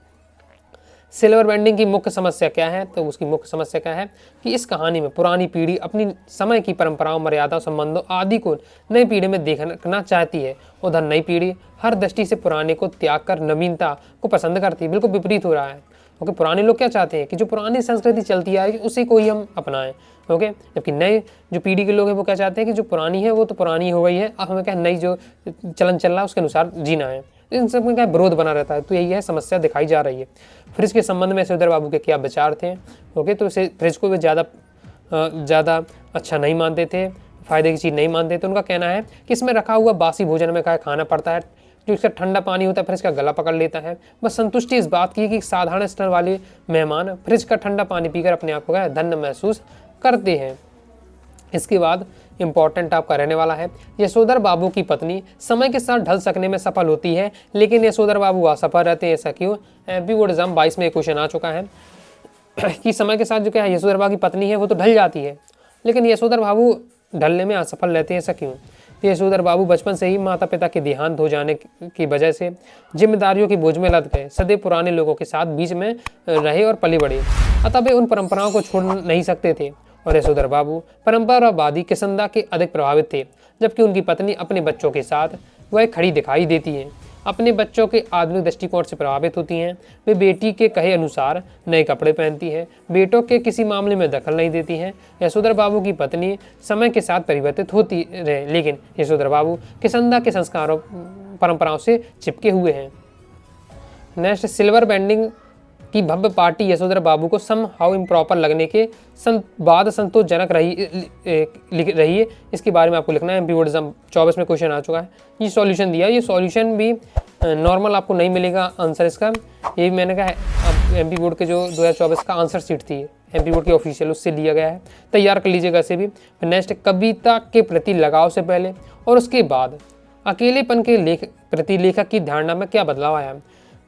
सिल्वर बैंडिंग की मुख्य समस्या क्या है? तो उसकी मुख्य समस्या क्या है कि इस कहानी में पुरानी पीढ़ी अपनी समय की परंपराओं, मर्यादाओं, संबंधों आदि को नई पीढ़ी में देखना चाहती है। उधर नई पीढ़ी हर दृष्टि से पुराने को त्याग कर नवीनता को पसंद करती है। बिल्कुल विपरीत हो रहा है। ओके, पुराने लोग क्या चाहते हैं कि जो पुरानी संस्कृति चलती आ रही है उसी को ही हम अपनाएं। ओके, जबकि नए जो पीढ़ी के लोग हैं वो क्या चाहते हैं कि जो पुरानी है वो तो पुरानी हो गई है, अब हमें क्या नई जो चलन चल रहा है उसके अनुसार जीना है। इन सब में क्या विरोध बना रहता है। तो यही है समस्या दिखाई जा रही है। फ्रिज के संबंध में यशोधर बाबू के क्या विचार थे? ओके, तो इसे फ्रिज को भी ज़्यादा अच्छा नहीं मानते थे। फ़ायदे की चीज़ नहीं मानते। तो उनका कहना है कि इसमें रखा हुआ बासी भोजन में खाना पड़ता है, जो इसका ठंडा पानी होता है फिर इसका गला पकड़ लेता है। बस संतुष्टि इस बात की कि साधारण स्तर वाले मेहमान फ्रिज का ठंडा पानी पीकर अपने आप को धन्य महसूस करते हैं। इसके बाद इम्पॉर्टेंट आपका रहने वाला है, यशोधर बाबू की पत्नी समय के साथ ढल सकने में सफल होती है, लेकिन यशोधर बाबू असफल रहते हैं, ऐसा क्यों? एमपी बोर्ड एग्जाम 22 में एक क्वेश्चन आ चुका है कि समय के साथ जो क्या है यशोधर बाबू की पत्नी है वो तो ढल जाती है, लेकिन यशोधर बाबू ढलने में असफल रहते हैं, ऐसा क्यों? यशोधर बाबू बचपन से ही माता पिता के देहांत हो जाने की वजह से जिम्मेदारियों की बोझ में लद गए, सदैव पुराने लोगों के साथ बीच में रहे और पले बढ़े, अतः वे उन परंपराओं को छोड़ नहीं सकते थे। और यशोधर बाबू परंपरावादी किसंदा के अधिक प्रभावित थे, जबकि उनकी पत्नी अपने बच्चों के साथ वह खड़ी दिखाई देती हैं, अपने बच्चों के आधुनिक दृष्टिकोण से प्रभावित होती हैं। वे बेटी के कहे अनुसार नए कपड़े पहनती हैं, बेटों के किसी मामले में दखल नहीं देती हैं। यशोधर बाबू की पत्नी समय के साथ परिवर्तित होती रहे, लेकिन यशोधर बाबू किसंदा के संस्कारों परंपराओं से चिपके हुए हैं। नेक्स्ट, सिल्वर बैंडिंग की भव्य पार्टी यशोधर बाबू को सम हाउ इम्प्रॉपर लगने के बाद संतोषजनक रही है। इसके बारे में आपको लिखना है। एमपी बोर्ड एग्जाम 24 में क्वेश्चन आ चुका है। ये सॉल्यूशन दिया, ये सॉल्यूशन भी नॉर्मल आपको नहीं मिलेगा आंसर इसका। ये भी मैंने कहा है एमपी बोर्ड के जो 2024 का आंसर शीट थी एमपी बोर्ड की ऑफिशियल, उससे लिया गया है, तैयार कर लीजिएगा इसे भी। नेक्स्ट, कविता के प्रति लगाव से पहले और उसके बाद अकेलेपन के प्रति लेखक की धारणा में क्या बदलाव आया?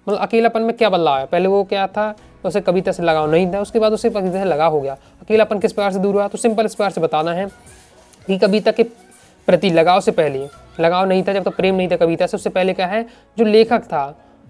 मतलब अकेलापन में क्या बदलाव आया? पहले वो क्या था, उसे कविता से लगाव नहीं था, उसके बाद उसे कविता से लगाव हो गया। अकेलापन किस प्रकार से दूर हुआ? तो सिंपल इस प्रकार से बताना है कि कविता के प्रति लगाव से पहले लगाव नहीं था, जब तक प्रेम नहीं था कविता से, उससे पहले क्या है, जो लेखक था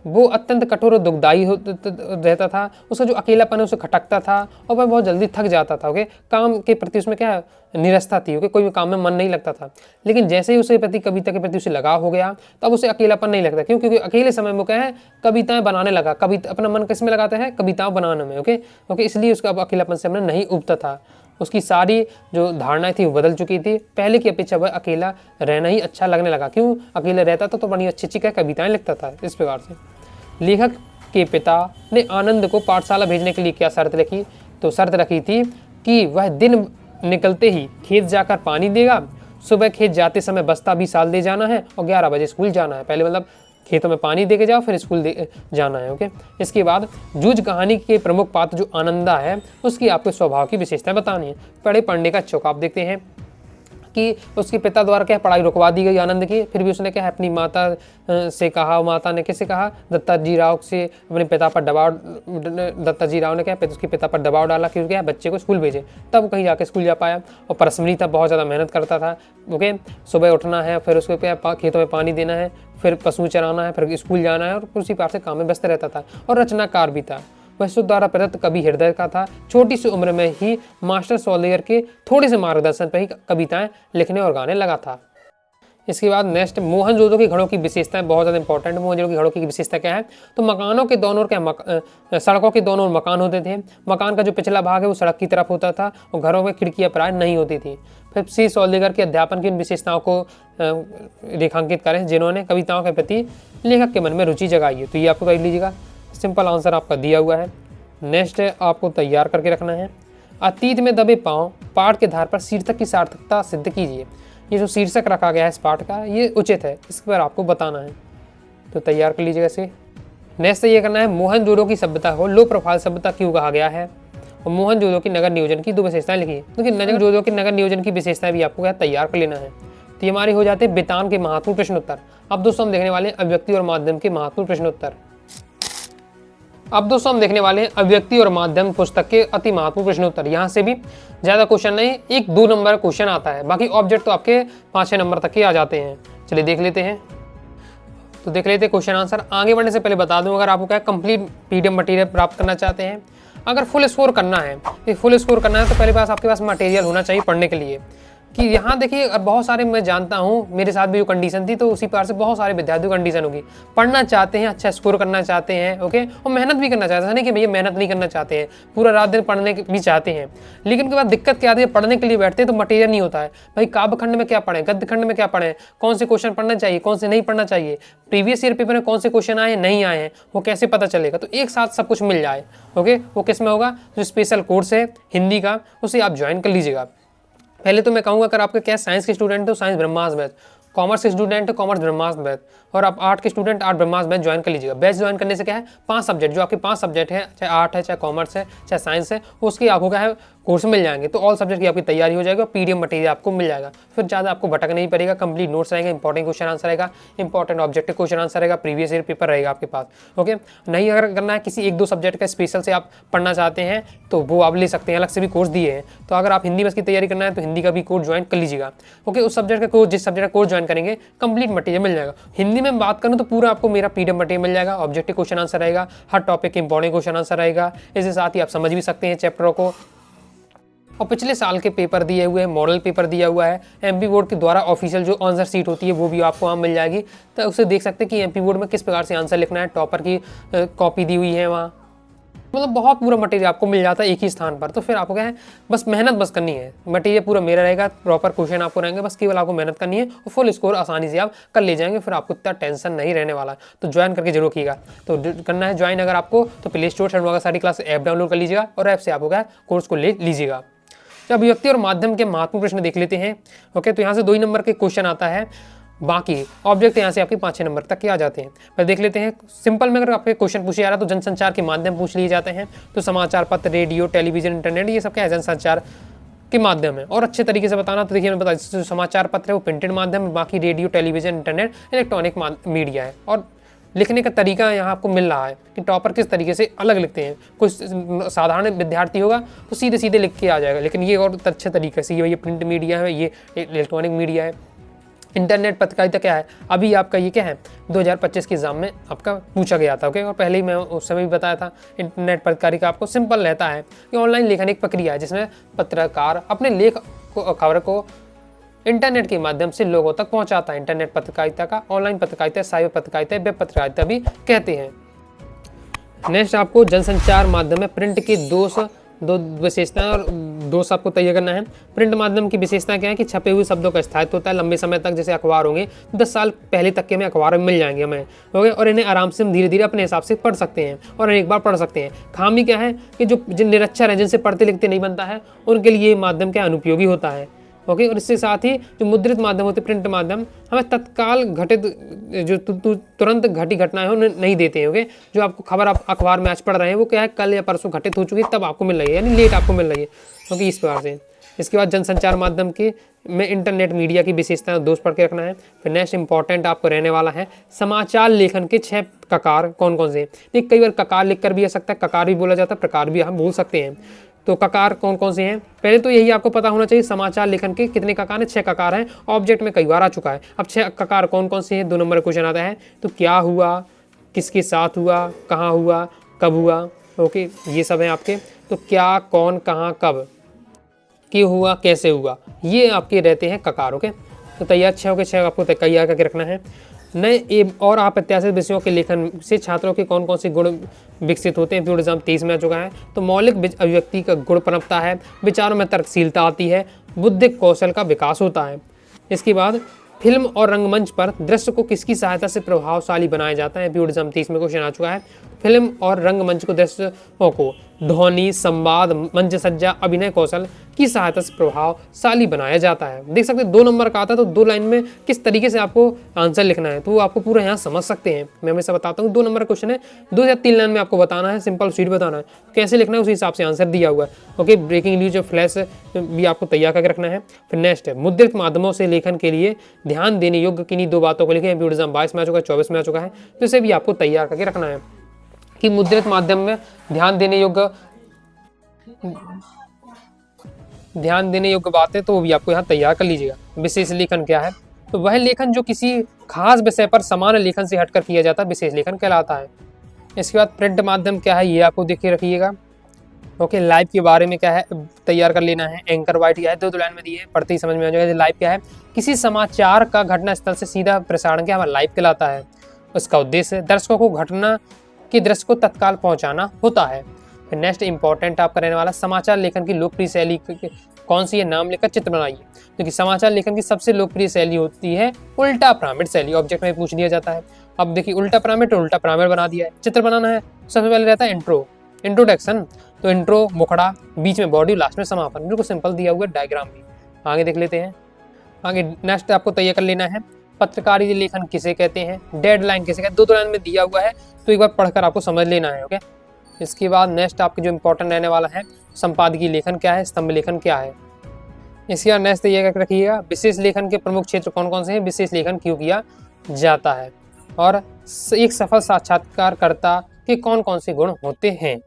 वो अत्यंत कठोर और दुखदायी रहता था, उसका जो अकेलापन है उसे खटकता था और वह बहुत जल्दी थक जाता था। ओके, काम के प्रति उसमें क्या निरस्ता थी, ओके, कोई भी काम में मन नहीं लगता था। लेकिन जैसे ही उसे प्रति कविता के प्रति उसे लगाव हो गया तब उसे अकेलापन नहीं लगता। क्यों? क्योंकि अकेले समय में क्या है, कविताएं बनाने लगा, कविता अपना मन किस में लगाता है, कविताओं बनाने में। ओके, इसलिए उसका अब अकेलापन से हमने नहीं उबता था, उसकी सारी जो धारणाएं थी वो बदल चुकी थी। पहले की अपेक्षा वह अकेला रहना ही अच्छा लगने लगा। क्यों? अकेला रहता था तो बड़ी अच्छी अच्छी कविताएं लिखता था। इस प्रकार से लेखक के पिता ने आनंद को पाठशाला भेजने के लिए क्या शर्त रखी? तो शर्त रखी थी कि वह दिन निकलते ही खेत जाकर पानी देगा, सुबह खेत जाते समय बस्ता भी साल दे जाना है और 11 बजे स्कूल जाना है। पहले मतलब खेतों में पानी दे के जाओ, फिर स्कूल जाना है। ओके, इसके बाद जूझ कहानी के प्रमुख पात्र जो आनंदा है उसकी आपको स्वभाव की विशेषताएं बतानी है। पढ़ने का चौक आप देखते हैं कि उसके पिता द्वारा क्या पढ़ाई रुकवा दी गई आनंद की, फिर भी उसने क्या है अपनी माता से कहा, माता ने किससे कहा, दत्ताजी राव से अपने पिता पर दबाव, दत्ताजी राव ने क्या उसके पिता पर दबाव डाला कि क्या बच्चे को स्कूल भेजे, तब कहीं जाके स्कूल जा पाया। और परसमनी था, बहुत ज़्यादा मेहनत करता था। ओके, सुबह उठना है, फिर उसको क्या खेतों में पानी देना है, फिर पशु चराना है, फिर स्कूल जाना है और उसी प्रकार से काम में व्यस्त रहता था। और रचनाकार भी था, वह शुद्ध द्वारा प्रेरित कवि हृदय का था। छोटी सी उम्र में ही मास्टर सोलेयर के थोड़े से मार्गदर्शन पर ही कविताएं लिखने और गाने लगा था। इसके बाद नेक्स्ट, मोहनजोदड़ो के घड़ों की विशेषताएं बहुत ज़्यादा इंपॉर्टेंट। मोहनजोदड़ो की घड़ों की विशेषता क्या है? तो मकानों के दोनों ओर सड़कों के दोनों ओर मकान होते थे। मकान का जो पिछला भाग है वो सड़क की तरफ होता था और घरों में खिड़कियां प्राय नहीं होती थी। फिर सी सोलेगर के अध्यापन की उन विशेषताओं को रेखांकित करें जिन्होंने कविताओं के प्रति लेखक के मन में रुचि जगाई है। तो ये आपको कर लीजिएगा, सिंपल आंसर आपका दिया हुआ है। नेक्स्ट आपको तैयार करके रखना है। अतीत में दबे पांव पाठ के आधार पर शीर्षक की सार्थकता सिद्ध कीजिए। ये जो शीर्षक रखा गया है इस पाठ का ये उचित है, इस पर आपको बताना है, तो तैयार कर लीजिएगा इसे। नेक्स्ट ये करना है, मोहनजोदड़ो की सभ्यता को लो प्रोफाइल सभ्यता क्यों कहा गया है, और मोहनजोदड़ो की नगर नियोजन की 2 विशेषताएं लिखिए। क्योंकि मोहनजोदड़ो की नगर नियोजन की विशेषताएं भी आपको तैयार कर लेना है। तो ये हमारे हो जाते हैं बेतान के महत्वपूर्ण प्रश्नोत्तर। अब दोस्तों हम देखने वाले हैं अभिव्यक्ति और माध्यम के महत्वपूर्ण प्रश्नोत्तर। अब दोस्तों हम देखने वाले हैं अभिव्यक्ति और माध्यम पुस्तक के अति महत्वपूर्ण प्रश्नोत्तर। यहाँ से भी ज़्यादा क्वेश्चन नहीं, 1-2 नंबर क्वेश्चन आता है, बाकी ऑब्जेक्ट तो आपके 5-6 नंबर तक के आ जाते हैं। चलिए देख लेते हैं। तो देख लेते हैं क्वेश्चन आंसर। आगे बढ़ने से पहले बता दूं, अगर आपको क्या कंप्लीट पीडीएफ मटेरियल प्राप्त करना चाहते हैं, अगर फुल स्कोर करना है, तो पहले पास आपके पास मटेरियल होना चाहिए पढ़ने के लिए। कि यहाँ देखिए बहुत सारे, मैं जानता हूँ मेरे साथ भी जो कंडीशन थी, तो उसी प्रकार से बहुत सारे विद्यार्थियों की कंडीशन होगी। पढ़ना चाहते हैं, अच्छा स्कोर करना चाहते हैं, ओके, और मेहनत भी करना चाहते हैं, नहीं कि भैया मेहनत नहीं करना चाहते हैं, पूरा रात दिन पढ़ने भी चाहते हैं, लेकिन उसके बाद दिक्कत क्या आती है, पढ़ने के लिए बैठते हैं तो मटेरियल नहीं होता है। भाई काव्य खंड में क्या पढ़ें, गद्य खंड में क्या पढ़ें, कौन से क्वेश्चन पढ़ना चाहिए, कौन से नहीं पढ़ना चाहिए, प्रीवियस ईयर पेपर में कौन से क्वेश्चन आए नहीं आए हैं, वो कैसे पता चलेगा। तो एक साथ सब कुछ मिल जाए, ओके, वो किस में होगा, जो स्पेशल कोर्स है हिंदी का, उसे आप ज्वाइन कर लीजिएगा। पहले तो मैं कहूँगा अगर आपके क्या साइंस के स्टूडेंट तो साइंस ब्रह्मास्त्र बैच, कॉमर्स के स्टूडेंट है कॉमर्स ब्रह्मास्त्र बैच, और आप आर्ट के स्टूडेंट आर्ट ब्रह्मास्त्र बैच ज्वाइन कर लीजिएगा। बैच ज्वाइन करने से क्या है 5 सब्जेक्ट जो आपके 5 सब्जेक्ट है, चाहे आर्ट है, चाहे कॉमर्स है, चाहे साइंस है, उसकी आपको क्या है कोर्स मिल जाएंगे। तो ऑल सब्जेक्ट की आपकी तैयारी हो जाएगी और पीडीएफ मटेरियल आपको मिल जाएगा। फिर ज़्यादा आपको भटक नहीं पड़ेगा, कंप्लीट नोट्स रहेगा, इंपॉर्टेंट क्वेश्चन आंसर रहेगा, इंपॉर्टेंट ऑब्जेक्टिव क्वेश्चन आंसर रहेगा, प्रीवियस ईयर पेपर रहेगा आपके पास। ओके, नहीं अगर करना है किसी 1-2 सब्जेक्ट का स्पेशल से आप पढ़ना चाहते हैं तो वो आप ले सकते हैं, अलग से भी कोर्स दिए हैं। तो अगर आप हिंदी बस की तैयारी करना है तो हिंदी का भी कोर्स ज्वाइन कर लीजिएगा। ओके, उस सब्जेक्ट का कोर्स जिस सब्जेक्ट का कोर्स ज्वाइन करेंगे कंप्लीट मटेरियल मिल जाएगा। हिंदी में बात करूँ तो पूरा आपको मेरा पीडीएफ मटेरियल मिल जाएगा, ऑब्जेक्टिव क्वेश्चन आंसर रहेगा, हर टॉपिक के इंपॉर्टेंट क्वेश्चन आंसर रहेगा, इसके साथ ही आप समझ भी सकते हैं चैप्टरों को। और पिछले साल के पेपर दिए हुए हैं, मॉडल पेपर दिया हुआ है, एमपी बोर्ड के द्वारा ऑफिशियल जो आंसर शीट होती है वो भी आपको वहाँ मिल जाएगी। तो उसे देख सकते हैं कि एमपी बोर्ड में किस प्रकार से आंसर लिखना है, टॉपर की कॉपी दी हुई है वहाँ, मतलब बहुत पूरा मटेरियल आपको मिल जाता है एक ही स्थान पर। तो फिर आपको क्या है बस मेहनत बस करनी है, मटेरियल पूरा मेरा रहेगा, प्रॉपर क्वेश्चन आपको रहेंगे, बस केवल आपको मेहनत करनी है और फुल स्कोर आसानी से आप कर ले जाएंगे। फिर आपको इतना टेंशन नहीं रहने वाला। तो ज्वाइन करके जरूर कीजिएगा। तो करना है ज्वाइन अगर आपको तो प्ले स्टोर से अनुवागा सारी क्लास ऐप डाउनलोड कर लीजिएगा और ऐप से आपको क्या कोर्स को ले लीजिएगा। तो अभिव्यक्ति और माध्यम के महत्वपूर्ण प्रश्न देख लेते हैं। ओके, तो यहाँ से 2 ही नंबर के क्वेश्चन आता है, बाकी ऑब्जेक्ट यहाँ से आपके 5-6 नंबर तक के आ जाते हैं। पर देख लेते हैं सिंपल में अगर आपके क्वेश्चन पूछे जा रहा है तो जनसंचार के माध्यम पूछ लिए जाते हैं। तो समाचार पत्र, रेडियो, टेलीविजन, इंटरनेट, ये सब क्या है जनसंचार के माध्यम है। और अच्छे तरीके से बताना तो देखिए मैं बता, जो समाचार पत्र है वो प्रिंटेड माध्यम, बाकी radio, television, internet electronic media है। और लिखने का तरीका यहाँ आपको मिल रहा है कि टॉपर किस तरीके से अलग लिखते हैं। कोई साधारण विद्यार्थी होगा तो सीधे सीधे लिख के आ जाएगा, लेकिन ये और अच्छे तरीके से, ये प्रिंट मीडिया है, ये इलेक्ट्रॉनिक मीडिया है। इंटरनेट पत्रकारिता क्या है, अभी आपका ये क्या है 2025 के एग्जाम में आपका पूछा गया था। ओके, और पहले ही मैं उस समय भी बताया था इंटरनेट पत्रकारिता आपको सिंपल रहता है कि ऑनलाइन लेखन एक प्रक्रिया है जिसमें पत्रकार अपने लेख को, खबर को इंटरनेट के माध्यम से लोगों तक पहुंचाता है। इंटरनेट पत्रकारिता का ऑनलाइन पत्रकारिता, साइबर पत्रकारिता, वेब पत्रकारिता भी कहते हैं। नेक्स्ट आपको जनसंचार माध्यम में प्रिंट की दो विशेषताएं और दोष आपको तय करना है। प्रिंट माध्यम की विशेषता क्या है कि छपे हुए शब्दों का स्थायित्व होता है लंबे समय तक। जैसे अखबार होंगे 10 साल पहले तक के हमें अखबार मिल जाएंगे हमें, ओके, और इन्हें आराम से हम धीरे धीरे अपने हिसाब से पढ़ सकते हैं और एक बार पढ़ सकते हैं। खामी क्या है कि जो जिन निरक्षर हैं, जिनसे पढ़ते लिखते नहीं बनता है, उनके लिए ये माध्यम क्या अनुपयोगी होता है। ओके, और इसके साथ ही जो मुद्रित माध्यम होते हैं, प्रिंट माध्यम, हमें तत्काल घटित जो तुरंत घटी घटनाएं हो नहीं देते हैं। ओके, जो आपको खबर आप अखबार में आज पढ़ रहे हैं वो क्या है कल या परसों घटित हो चुकी है तब आपको मिल रही है, यानी लेट आपको मिल रही है। ओके, इस प्रकार से। इसके बाद जनसंचार माध्यम के में इंटरनेट मीडिया की विशेषताएं दोष पढ़ के रखना है। फिर नेक्स्ट इंपॉर्टेंट आपको रहने वाला है समाचार लेखन के 6 ककार कौन कौन से हैं। कई बार ककार लिख कर भी आ सकता है, ककार भी बोला जाता है, प्रकार भी हम बोल सकते हैं। तो ककार कौन कौन से हैं, पहले तो यही आपको पता होना चाहिए समाचार लेखन के कितने ककार हैं, 6 ककार हैं। ऑब्जेक्ट में कई बार आ चुका है। अब 6 ककार कौन कौन से हैं, 2 नंबर क्वेश्चन आता है। तो क्या हुआ, किसके साथ हुआ, कहाँ हुआ, कब हुआ। ओके, ये सब हैं आपके। तो क्या, कौन, कहाँ, कब, क्यों हुआ, कैसे हुआ, ये आपके रहते हैं ककार। ओके, तो तैयार 6 के 6 आपको तैयार करके रखना है। नए और अप्रत्याशित विषयों के लेखन से छात्रों के कौन कौन से गुण विकसित होते हैं। एग्जाम 23 में आ चुका है। तो मौलिक अभिव्यक्ति का गुण पनपता है, विचारों में तर्कशीलता आती है, बुद्धिक कौशल का विकास होता है। इसके बाद फिल्म और रंगमंच पर दृश्य को किसकी सहायता से प्रभावशाली बनाया जाता है। एग्जाम 30 में क्वेश्चन आ चुका है। फिल्म और रंगमंच को दृश्यों को ध्वनि, संवाद, मंचसज्जा, अभिनय कौशल की सहायता से प्रभावशाली बनाया जाता है। देख सकते हैं 2 नंबर का आता है, तो 2 लाइन में किस तरीके से आपको आंसर लिखना है तो वो आपको पूरा यहाँ समझ सकते हैं। मैं हमेशा बताता हूँ 2 नंबर क्वेश्चन है, 2 या 3 लाइन में आपको बताना है, सिंपल स्वीट बताना है, कैसे लिखना है उसी हिसाब से आंसर दिया हुआ है। ओके, ब्रेकिंग न्यूज और फ्लैश भी आपको तैयार करके रखना है। फिर नेक्स्ट है मुद्रित माध्यमों से लेखन के लिए ध्यान देने योग्य किन्हीं 2 बातों को लिखें। एग्जाम 22 में आ चुका है, 24 में आ चुका है, तो इसे भी आपको तैयार करके रखना है कि मुद्रित माध्यम में ध्यान देने योग्य बातें तो वो भी आपको यहाँ तैयार कर लीजिएगा। विशेष लेखन क्या है, तो वह लेखन जो किसी खास विषय पर समान लेखन से हटकर किया जाता है विशेष लेखन कहलाता है। इसके बाद प्रिंट माध्यम क्या है ये आपको देख के रखिएगा। ओके, लाइव के बारे में क्या है तैयार कर लेना है। एंकर वाइट क्या है 2 लाइन में दी है, पढ़ते ही समझ में आ जाएगा। लाइव क्या है, किसी समाचार का घटना स्थल से सीधा प्रसारण क्या हमारा लाइव कहलाता है। उसका उद्देश्य दर्शकों को घटना के दृश्य को तत्काल पहुंचाना होता है। फिर नेक्स्ट इंपॉर्टेंट आपका रहने वाला समाचार लेखन की लोकप्रिय शैली कौन सी है, नाम लेकर चित्र बनाइए। क्योंकि समाचार लेखन की सबसे लोकप्रिय शैली होती है उल्टा पिरामिड शैली। ऑब्जेक्ट में पूछ दिया जाता है। अब देखिए उल्टा पिरामिड बना दिया है। चित्र बनाना है, सबसे पहले रहता है इंट्रोडक्शन, तो इंट्रो मुखड़ा, बीच में बॉडी, लास्ट में समापन। बिल्कुल सिंपल दिया हुआ डायग्राम भी। आगे देख लेते हैं। आगे नेक्स्ट आपको तैयार कर लेना है, पत्रकारिता लेखन किसे कहते हैं, डेडलाइन किसे कहते हैं, 2 लाइन में दिया हुआ है, तो एक बार पढ़कर आपको समझ लेना है। ओके, इसके बाद नेक्स्ट आपके जो इंपॉर्टेंट रहने वाला है, संपादकीय लेखन क्या है, स्तंभ लेखन क्या है। इसके बाद नेक्स्ट तैयार करके रखिएगा, विशेष लेखन के प्रमुख क्षेत्र कौन कौन से हैं, विशेष लेखन क्यों किया जाता है, और एक सफल साक्षात्कारकर्ता के कौन कौन से गुण होते हैं।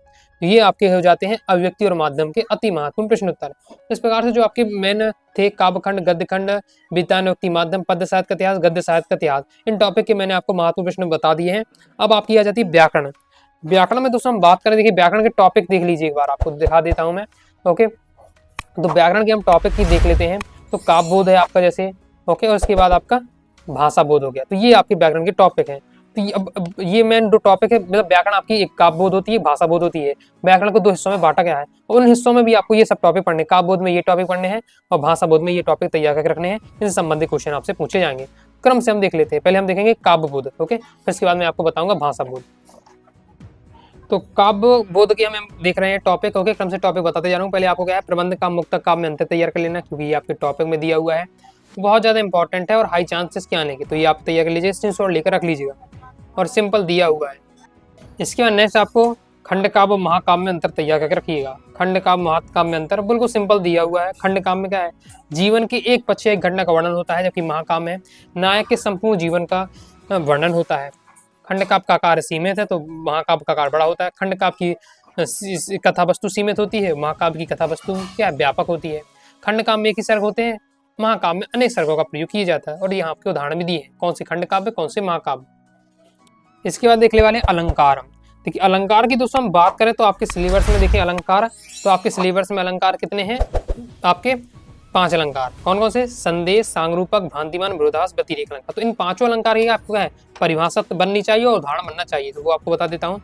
ये आपके हो जाते हैं अभिव्यक्ति और माध्यम के अति महत्वपूर्ण प्रश्न उत्तर। इस प्रकार से जो आपके मेन थे, काव्यखंड, गद्यखंड, वितानोक्ति माध्यम, पद्य साहित्य का इतिहास, गद्य साहित्य का इतिहास, इन टॉपिक के मैंने आपको महत्वपूर्ण प्रश्न बता दिए हैं। अब आपकी आ जाती है व्याकरण। व्याकरण में दोस्तों हम बात करें, देखिए व्याकरण के टॉपिक देख लीजिए, एक बार आपको दिखा देता हूं मैं। ओके, तो व्याकरण के हम टॉपिक की देख लेते हैं। तो काव्य बोध है आपका जैसे, ओके, और इसके बाद आपका भाषा बोध हो गया। तो ये आपके व्याकरण के टॉपिक हैं। तो अब ये मेन दो टॉपिक है, मतलब व्याकरण आपकी एक काव्य बोध होती है, भाषा बोध होती है। व्याकरण को 2 हिस्सों में बांटा गया है, और उन हिस्सों में भी आपको ये सब टॉपिक पढ़ने, काव्य बोध में ये टॉपिक पढ़ने हैं और भाषा बोध में ये टॉपिक तैयार करके रखने हैं। इनसे संबंधित क्वेश्चन आपसे पूछे जाएंगे। क्रम से हम देख लेते हैं। पहले हम देखेंगे काव्य बोध, ओके, फिर इसके बाद मैं आपको बताऊंगा भाषा बोध। तो काव्य बोध के हम देख रहे हैं टॉपिक, ओके, क्रम से टॉपिक बताते जा रहा हूँ। पहले आपको क्या है, प्रबंध का मुक्तक काव्य में अंतर तैयार कर लेना, क्योंकि ये आपके टॉपिक में दिया हुआ है, बहुत ज्यादा इंपॉर्टेंट है और हाई चांसेस के आने के, तो ये आप तैयार कर लीजिए, स्क्रीनशॉट लेकर रख लीजिएगा, और सिंपल दिया हुआ है। इसके बाद नेक्स्ट आपको खंड काव्य महाकाव्य में अंतर तैयार करके रखिएगा। खंड काव्य महाकाव्य में अंतर बिल्कुल सिंपल दिया हुआ है। खंड काव्य में क्या है, जीवन की एक पक्ष एक घटना का वर्णन होता है, जबकि महाकाव्य में नायक के संपूर्ण जीवन का वर्णन होता है। खंड काव्य का आकार सीमित है, तो महाकाव्य का आकार बड़ा होता है। खंड काव्य की कथा वस्तु सीमित होती है, महाकाव्य की कथा वस्तु क्या व्यापक होती है। खंड काव्य में एक ही सर्ग होते हैं, महाकाव्य में अनेक सर्गों का प्रयोग किया जाता है, और यहाँ आपके उदाहरण भी दिए हैं, कौन से खंड काव्य कौन से महाकाव्य। इसके बाद देखने वाले अलंकार। देखिए अलंकार की दोस्तों हम बात करें तो आपके सिलेबस में देखिए अलंकार, तो आपके सिलेबस में अलंकार कितने हैं, आपके 5 अलंकार। कौन कौन से, संदेश, सांगरूपक, भ्रांतिमान, विरोधाभास, व्यतिरेक अलंकार। तो इन 5 अलंकार की आपको क्या है, परिभाषा बननी चाहिए और उदाहरण बनना चाहिए, तो वो आपको बता देता हूँ।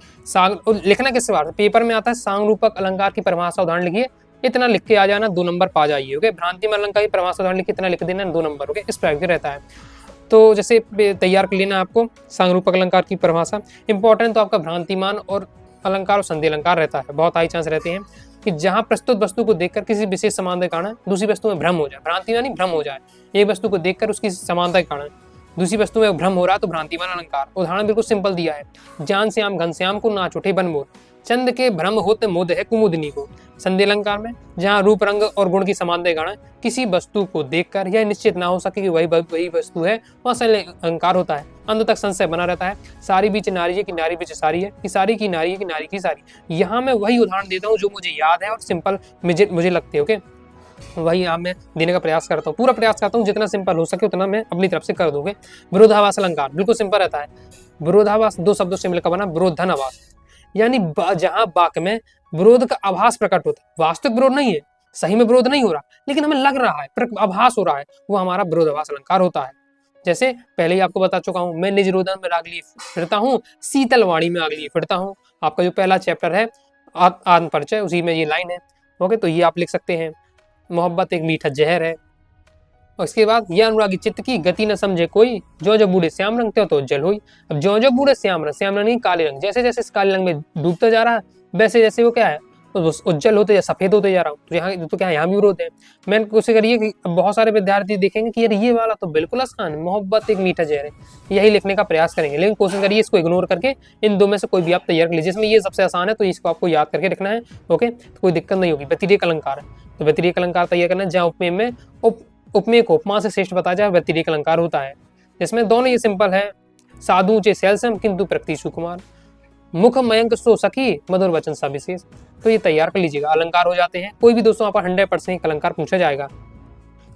लिखना किससे बात, पेपर में आता है सांगरूपक अलंकार की परिभाषा उदाहरण लिखिए, इतना लिख के आ जाना, 2 नंबर पा जाइए। ओके, भ्रांतिमान अलंकार की परिभाषा उदाहरण लिख के इतना लिख देना, 2 नंबर। ओके, इस प्रकार रहता है। तो जैसे तैयार कर लेना आपको सांगरूपक अलंकार की परिभाषा। इंपॉर्टेंट तो आपका भ्रांतिमान और अलंकार और संधि अलंकार रहता है, बहुत हाई चांस रहते हैं कि जहां प्रस्तुत वस्तु को देखकर किसी विशेष समानता के कारण दूसरी वस्तु में भ्रम हो जाए, भ्रांतिमान ही भ्रम हो जाए। एक वस्तु को देखकर उसकी समानता के कारण दूसरी वस्तु में भ्रम हो रहा है, तो भ्रांतिमान अलंकार। उदाहरण बिल्कुल सिंपल दिया है, जान श्याम घनश्याम को नाच उठे बनमोर, चंद के भ्रम होते मुद है कुमुदनी को। संधि अलंकार में जहाँ रूप रंग और गुण की समानता के कारण किसी वस्तु को देखकर यह निश्चित ना हो सके कि वही वस्तु है, वह संधि अलंकार होता है। अंत तक संशय बना रहता है। सारी बीच नारी है कि नारी बीच सारी है, कि सारी की नारी है कि नारी की सारी। यहाँ मैं वही उदाहरण देता हूँ जो मुझे याद है और सिंपल मुझे लगते हैं। ओके, वही यहाँ मैं देने का प्रयास करता हूँ, पूरा प्रयास करता हूँ, जितना सिंपल हो सके उतना मैं अपनी तरफ से कर दूंगे। विरोधाभास अलंकार बिल्कुल सिंपल रहता है। विरोधाभास 2 शब्दों से मिलकर बना विरोधन आभास, यानी जहां वाक्य में विरोध का आभास प्रकट होता है, वास्तविक विरोध नहीं है, सही में विरोध नहीं हो रहा, लेकिन हमें लग रहा है, आभास हो रहा है, वो हमारा विरोधाभास अलंकार होता है। जैसे पहले ही आपको बता चुका हूं, मैं निज रोदन में राग लिए फिरता हूँ, शीतल वाणी में आग लिए फिरता हूँ। आपका जो पहला चैप्टर है आत्म परिचय, उसी में ये लाइन है। ओके, तो ये आप लिख सकते हैं। मोहब्बत एक मीठा जहर है। और इसके बाद यह अनुरागी चित्त की गति न समझे कोई, जो जो बूढ़े श्याम रंग त्यों तो उज्जवल हुई। अब जो जो बूढ़े श्याम रंग नहीं काले रंग, जैसे जैसे इस काले रंग में डूबता जा रहा है, वैसे जैसे वो क्या है, उज्जवल होते या सफेद होते जा रहा हूँ। तो यहाँ तो क्या यहाँ भी विरोध है। मैंने कोशिश करिए कि बहुत सारे विद्यार्थी देखेंगे कि यार ये वाला तो बिल्कुल आसान है, मोहब्बत एक मीठा जहर है, यही लिखने का प्रयास करेंगे, लेकिन कोशिश करिए इसको इग्नोर करके इन 2 में से कोई भी आप तैयार कर लीजिए। इसमें ये सबसे आसान है, तो इसको आपको याद करके रखना है। ओके, तो कोई दिक्कत नहीं होगी। व्यतिरेक अलंकार है, तो व्यतिरेक अलंकार तैयार करना है, जहाँ उपमेय में उपमेय को उपमा से श्रेष्ठ बताया जाए, व्यतिरेक अलंकार होता है। इसमें दोनों ये सिंपल है, साधु चे सैलसम किंतु प्रकृति सुकुमार, मुख मयंक सो सखी मधुर वचन सा विशेष। तो ये तैयार कर लीजिएगा, अलंकार हो जाते हैं। कोई भी दोस्तों आप 100% अलंकार पूछा जाएगा।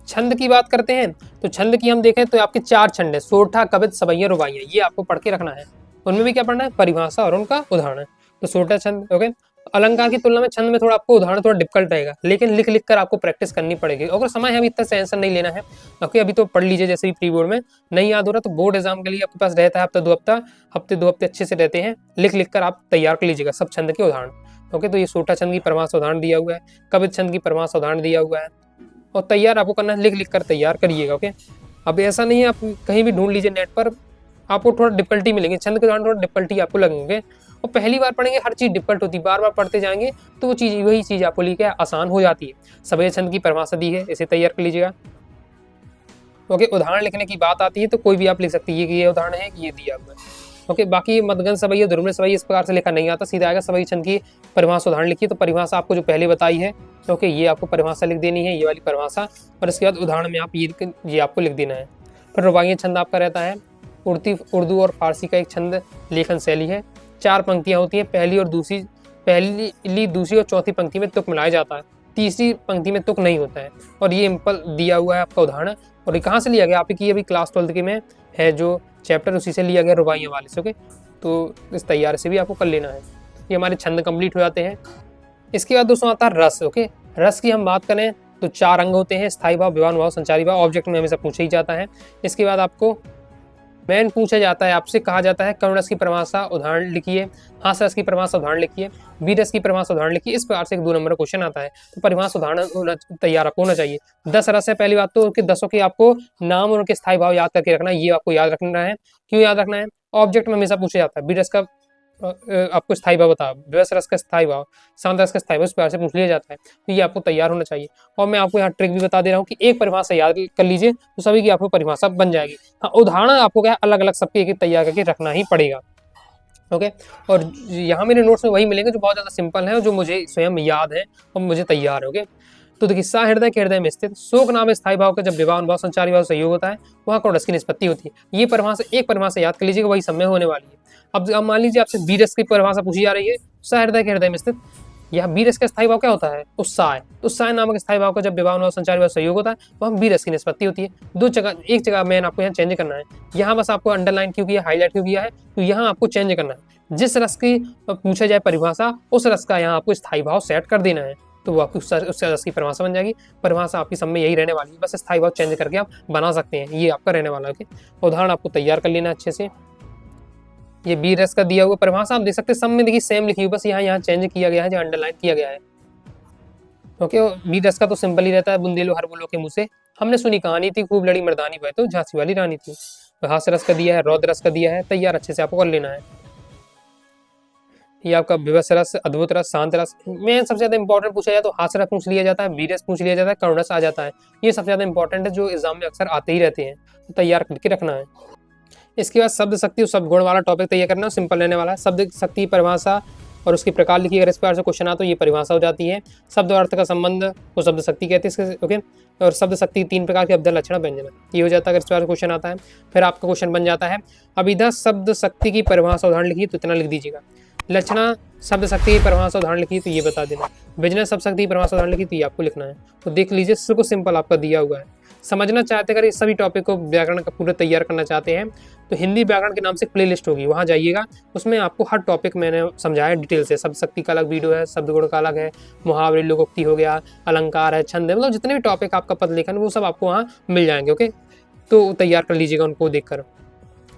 छंद की बात करते हैं, तो छंद की हम देखें तो आपके 4 छंद है, सोठा, कवित, सवैया, रुबाइयां, ये आपको पढ़ के रखना है। उनमें भी क्या पढ़ना है, परिभाषा और उनका उदाहरण। तो सोठा छंद, ओके। अलंकार की तुलना में छंद में थोड़ा आपको उदाहरण थोड़ा डिफिकल्ट रहेगा, लेकिन लिख लिख कर आपको प्रैक्टिस करनी पड़ेगी। अगर समय है अभी इतना टेंशन नहीं लेना है, ओके। अभी तो पढ़ लीजिए, जैसे भी प्री बोर्ड में नहीं याद हो रहा तो बोर्ड एग्जाम के लिए आपके पास रहता है हफ्ता 2 हफ्ते अच्छे से रहते हैं, लिख लिख कर आप तैयार कर लीजिएगा सब छंद के उदाहरण। ओके, तो ये सोठा छंद की परिभाषा उदाहरण दिया हुआ है, कवित छंद की परिभाषा उदाहरण दिया हुआ है, और तैयार आपको करना है, लिख लिख कर तैयार करिएगा। ओके, अब ऐसा नहीं है आप कहीं भी ढूंढ लीजिए नेट पर, आपको थोड़ा डिफिकल्टी मिलेगी, छंद के उदाहरण थोड़ा डिफिकल्टी आपको लगेंगे। और पहली बार पढ़ेंगे हर चीज़ डिफिकल्ट होती है, बार बार पढ़ते जाएंगे तो वो चीज़ वही चीज़ आपको लिखे आसान हो जाती है। सभ्य छंद की परिभाषा दी है, इसे तैयार कर लीजिएगा। ओके, उदाहरण लिखने की बात आती है तो कोई भी आप लिख सकते हैं, ये उदाहरण है, ये दिया हुआ है। ओके, बाकी मदगन सवैया ध्रुव सवैया इस प्रकार से लिखा नहीं आता, सीधा आएगा सवई छंद की परिभाषा उदाहरण लिखिए। तो परिभाषा आपको जो पहले बताई है, ओके, ये आपको परिभाषा लिख देनी है, ये वाली परिभाषा, और इसके बाद उदाहरण में आप ये आपको लिख देना है। फिर रुबाइया छंद आपका रहता है, उर्दू और फारसी का एक छंद लेखन शैली है। 4 पंक्तियाँ होती हैं, पहली दूसरी और चौथी पंक्ति में तुक मिलाया जाता है, तीसरी पंक्ति में तुक नहीं होता है। और ये इम्पल दिया हुआ है आपका उदाहरण, और ये कहाँ से लिया गया, आपकी अभी क्लास 12 के में है जो चैप्टर, उसी से लिया गया रुबाइयाँ वाले से। ओके, तो इस तैयारी से भी आपको कर लेना है। ये हमारे छंद कंप्लीट हो जाते हैं। इसके बाद दोस्तों आता है रस। ओके, रस की हम बात करें तो 4 अंग होते हैं, स्थायी भाव, विभावन भाव, संचारी भाव। ऑब्जेक्ट में हमेशा पूछा ही जाता है। इसके बाद आपको मेन पूछा जाता है, आपसे कहा जाता है करुण रस की परिभाषा उदाहरण लिखिए, हास्य रस की परिभाषा उदाहरण लिखिए, वीर रस की परिभाषा उदाहरण लिखिए। इस प्रकार से एक 2 नंबर का क्वेश्चन आता है, तो परिभाषा उदाहरण तैयार आपको होना चाहिए। 10 रस है, पहली बात तो उनके 10 के आपको नाम और उनके स्थायी भाव याद करके रखना है, ये आपको याद रखना है। क्यों याद रखना है, ऑब्जेक्ट में हमेशा पूछा जाता है। वीर रस का आपको स्थायी भाव बता, विवश रस का स्थायी भाव, शांत रस का स्थायी भाव, इस प्रकार से पूछ लिया जाता है, तो ये आपको तैयार होना चाहिए। और मैं आपको यहाँ ट्रिक भी बता दे रहा हूँ कि एक परिभाषा याद कर लीजिए तो सभी की आपको परिभाषा बन जाएगी। हाँ, उदाहरण आपको क्या अलग अलग सबके एक तैयार करके रखना ही पड़ेगा। ओके, और यहाँ मेरे नोट्स में वही मिलेंगे जो बहुत ज़्यादा सिंपल है और जो मुझे स्वयं याद है और मुझे तैयार है। ओके, तो देखिए, सा हृदय के हृदय में स्थित शोक नाम स्थायी भाव का जब विभावन भाव संचारी भाव सहयोग होता है, वहाँ करुण रस की निष्पत्ति होती है। ये परिभाषा एक परिभाषा याद कर लीजिएगा, वही समय होने वाली है। अब मान लीजिए आपसे बी रस की परिभाषा पूछी जा रही है, सा हृदय के हृदय में स्थित, यह बी रस का स्थायी भाव क्या होता है, उत्साह। तो उत्साह नामक स्थायी भाव का जब विभावन भाव संचारी भाव सहयोग होता है, वहाँ बी रस की निष्पत्ति होती है। एक जगह मैंने आपको यहाँ चेंज करना है, यहाँ बस आपको अंडरलाइन क्यों किया, हाईलाइट क्यों किया है, तो यहाँ आपको चेंज करना है। जिस रस की पूछा जाए परिभाषा, उस रस का यहाँ आपको स्थायी भाव सेट कर देना है, तो वो आपकी उस रस की परिभाषा बन जाएगी। परिभाषा आपकी सब में यही रहने वाली है, बस स्थायी भाव चेंज करके आप बना सकते हैं, ये आपका रहने वाला है। उदाहरण आपको तैयार कर लेना अच्छे से। ये बी रस का दिया हुआ परिभाषा आप देख सकते हैं, सब में देखिए सेम लिखी हुई, बस यहाँ चेंज किया गया है, जो अंडरलाइन किया गया है। ओके, बी रस का तो सिंपल ही रहता है, बुंदेलो हर बोलो के मुँह से हमने सुनी कहानी थी, खूब लड़ी मर्दानी वह तो झांसी वाली रानी थी। हास्य रस का दिया है, रौद्र रस का दिया है, तैयार अच्छे से आपको कर लेना है। ये आपका विवश रस, अद्भुत रस, शांत रस में सबसे ज्यादा इंपॉर्टेंट पूछा जाए तो हास्य रस पूछ लिया जाता है, वीर रस पूछ लिया जाता है, करुण रस आ जाता है। ये सबसे ज्यादा इंपॉर्टेंट है, जो एग्जाम में अक्सर आते ही रहते हैं, तो तैयार करके रखना है। इसके बाद शब्द शक्ति और शब्द गुण वाला टॉपिक तैयार करना, सिंपल रहने वाला है। शब्द शक्ति परिभाषा और उसके प्रकार लिखिए, अगर इस प्रकार से क्वेश्चन आता तो ये परिभाषा हो जाती है। शब्द और अर्थ का संबंध को शब्द शक्ति कहते हैं इसके। ओके, और शब्द शक्ति 3 प्रकार के अब्दल लक्षण व्यंजन, ये हो जाता है अगर इस प्रकार से क्वेश्चन आता है। फिर आपका क्वेश्चन बन जाता है, अब इधर शब्द शक्ति की परिभाषा उदाहरण लिखिए, तो इतना लिख दीजिएगा। लक्षणा शब्द शक्ति की परिभाषा उदाहरण लिखिए, तो ये बता देना। बिजनेस शब्द शक्ति की परिभाषा उदाहरण लिखिए, तो ये आपको लिखना है। तो देख लीजिए, बिल्कुल सिंपल आपका दिया हुआ है। समझना चाहते अगर इस सभी टॉपिक को व्याकरण का पूरा तैयार करना चाहते हैं, तो हिंदी व्याकरण के नाम से प्लेलिस्ट होगी, वहाँ जाइएगा, उसमें आपको हर टॉपिक मैंने समझाया डिटेल से। शब्द शक्ति का अलग वीडियो है, शब्द गुण का अलग है, मुहावरे लोकोक्ति हो गया, अलंकार है, छंद है, मतलब जितने भी टॉपिक आपका पद लेखन वो सब आपको वहाँ मिल जाएंगे। ओके, तो तैयार कर लीजिएगा उनको देखकर।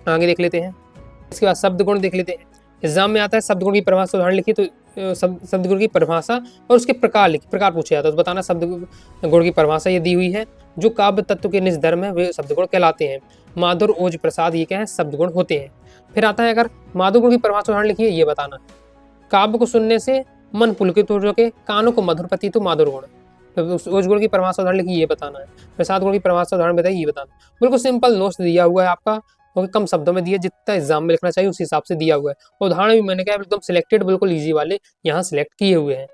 आगे देख लेते हैं। इसके बाद शब्द गुण देख लेते हैं। एग्जाम में आता है शब्द गुण की परिभाषा उदाहरण लिखिए, तो शब्द गुण की परिभाषा और उसके प्रकार लिखिए, प्रकार पूछा जाता है तो बताना शब्द गुण की परिभाषा ये दी हुई है। जो काव्य तत्व के निज धर्म है वे शब्द गुण कहलाते हैं। माधुर, ओज, प्रसाद ये क्या है, शब्द गुण होते हैं। फिर आता है अगर माधुर गुण की परिभाषा उदाहरण लिखिए, ये बताना काव्य को सुनने से मन पुलकित हो के कानों को मधुर प्रतीत हो, माधुर गुण। तो ओज गुण की परिभाषा उदाहरण लिखिए, ये बताना है। प्रसाद गुण की परिभाषा उदाहरण बताइए, ये बताना। बिल्कुल सिंपल नोट्स दिया हुआ है आपका, कम शब्दों में दिया, जितना एग्जाम में लिखना चाहिए उस हिसाब से दिया हुआ है। उदाहरण भी मैंने कहा एकदम सिलेक्टेड, बिल्कुल इजी वाले यहाँ सिलेक्ट किए हुए हैं,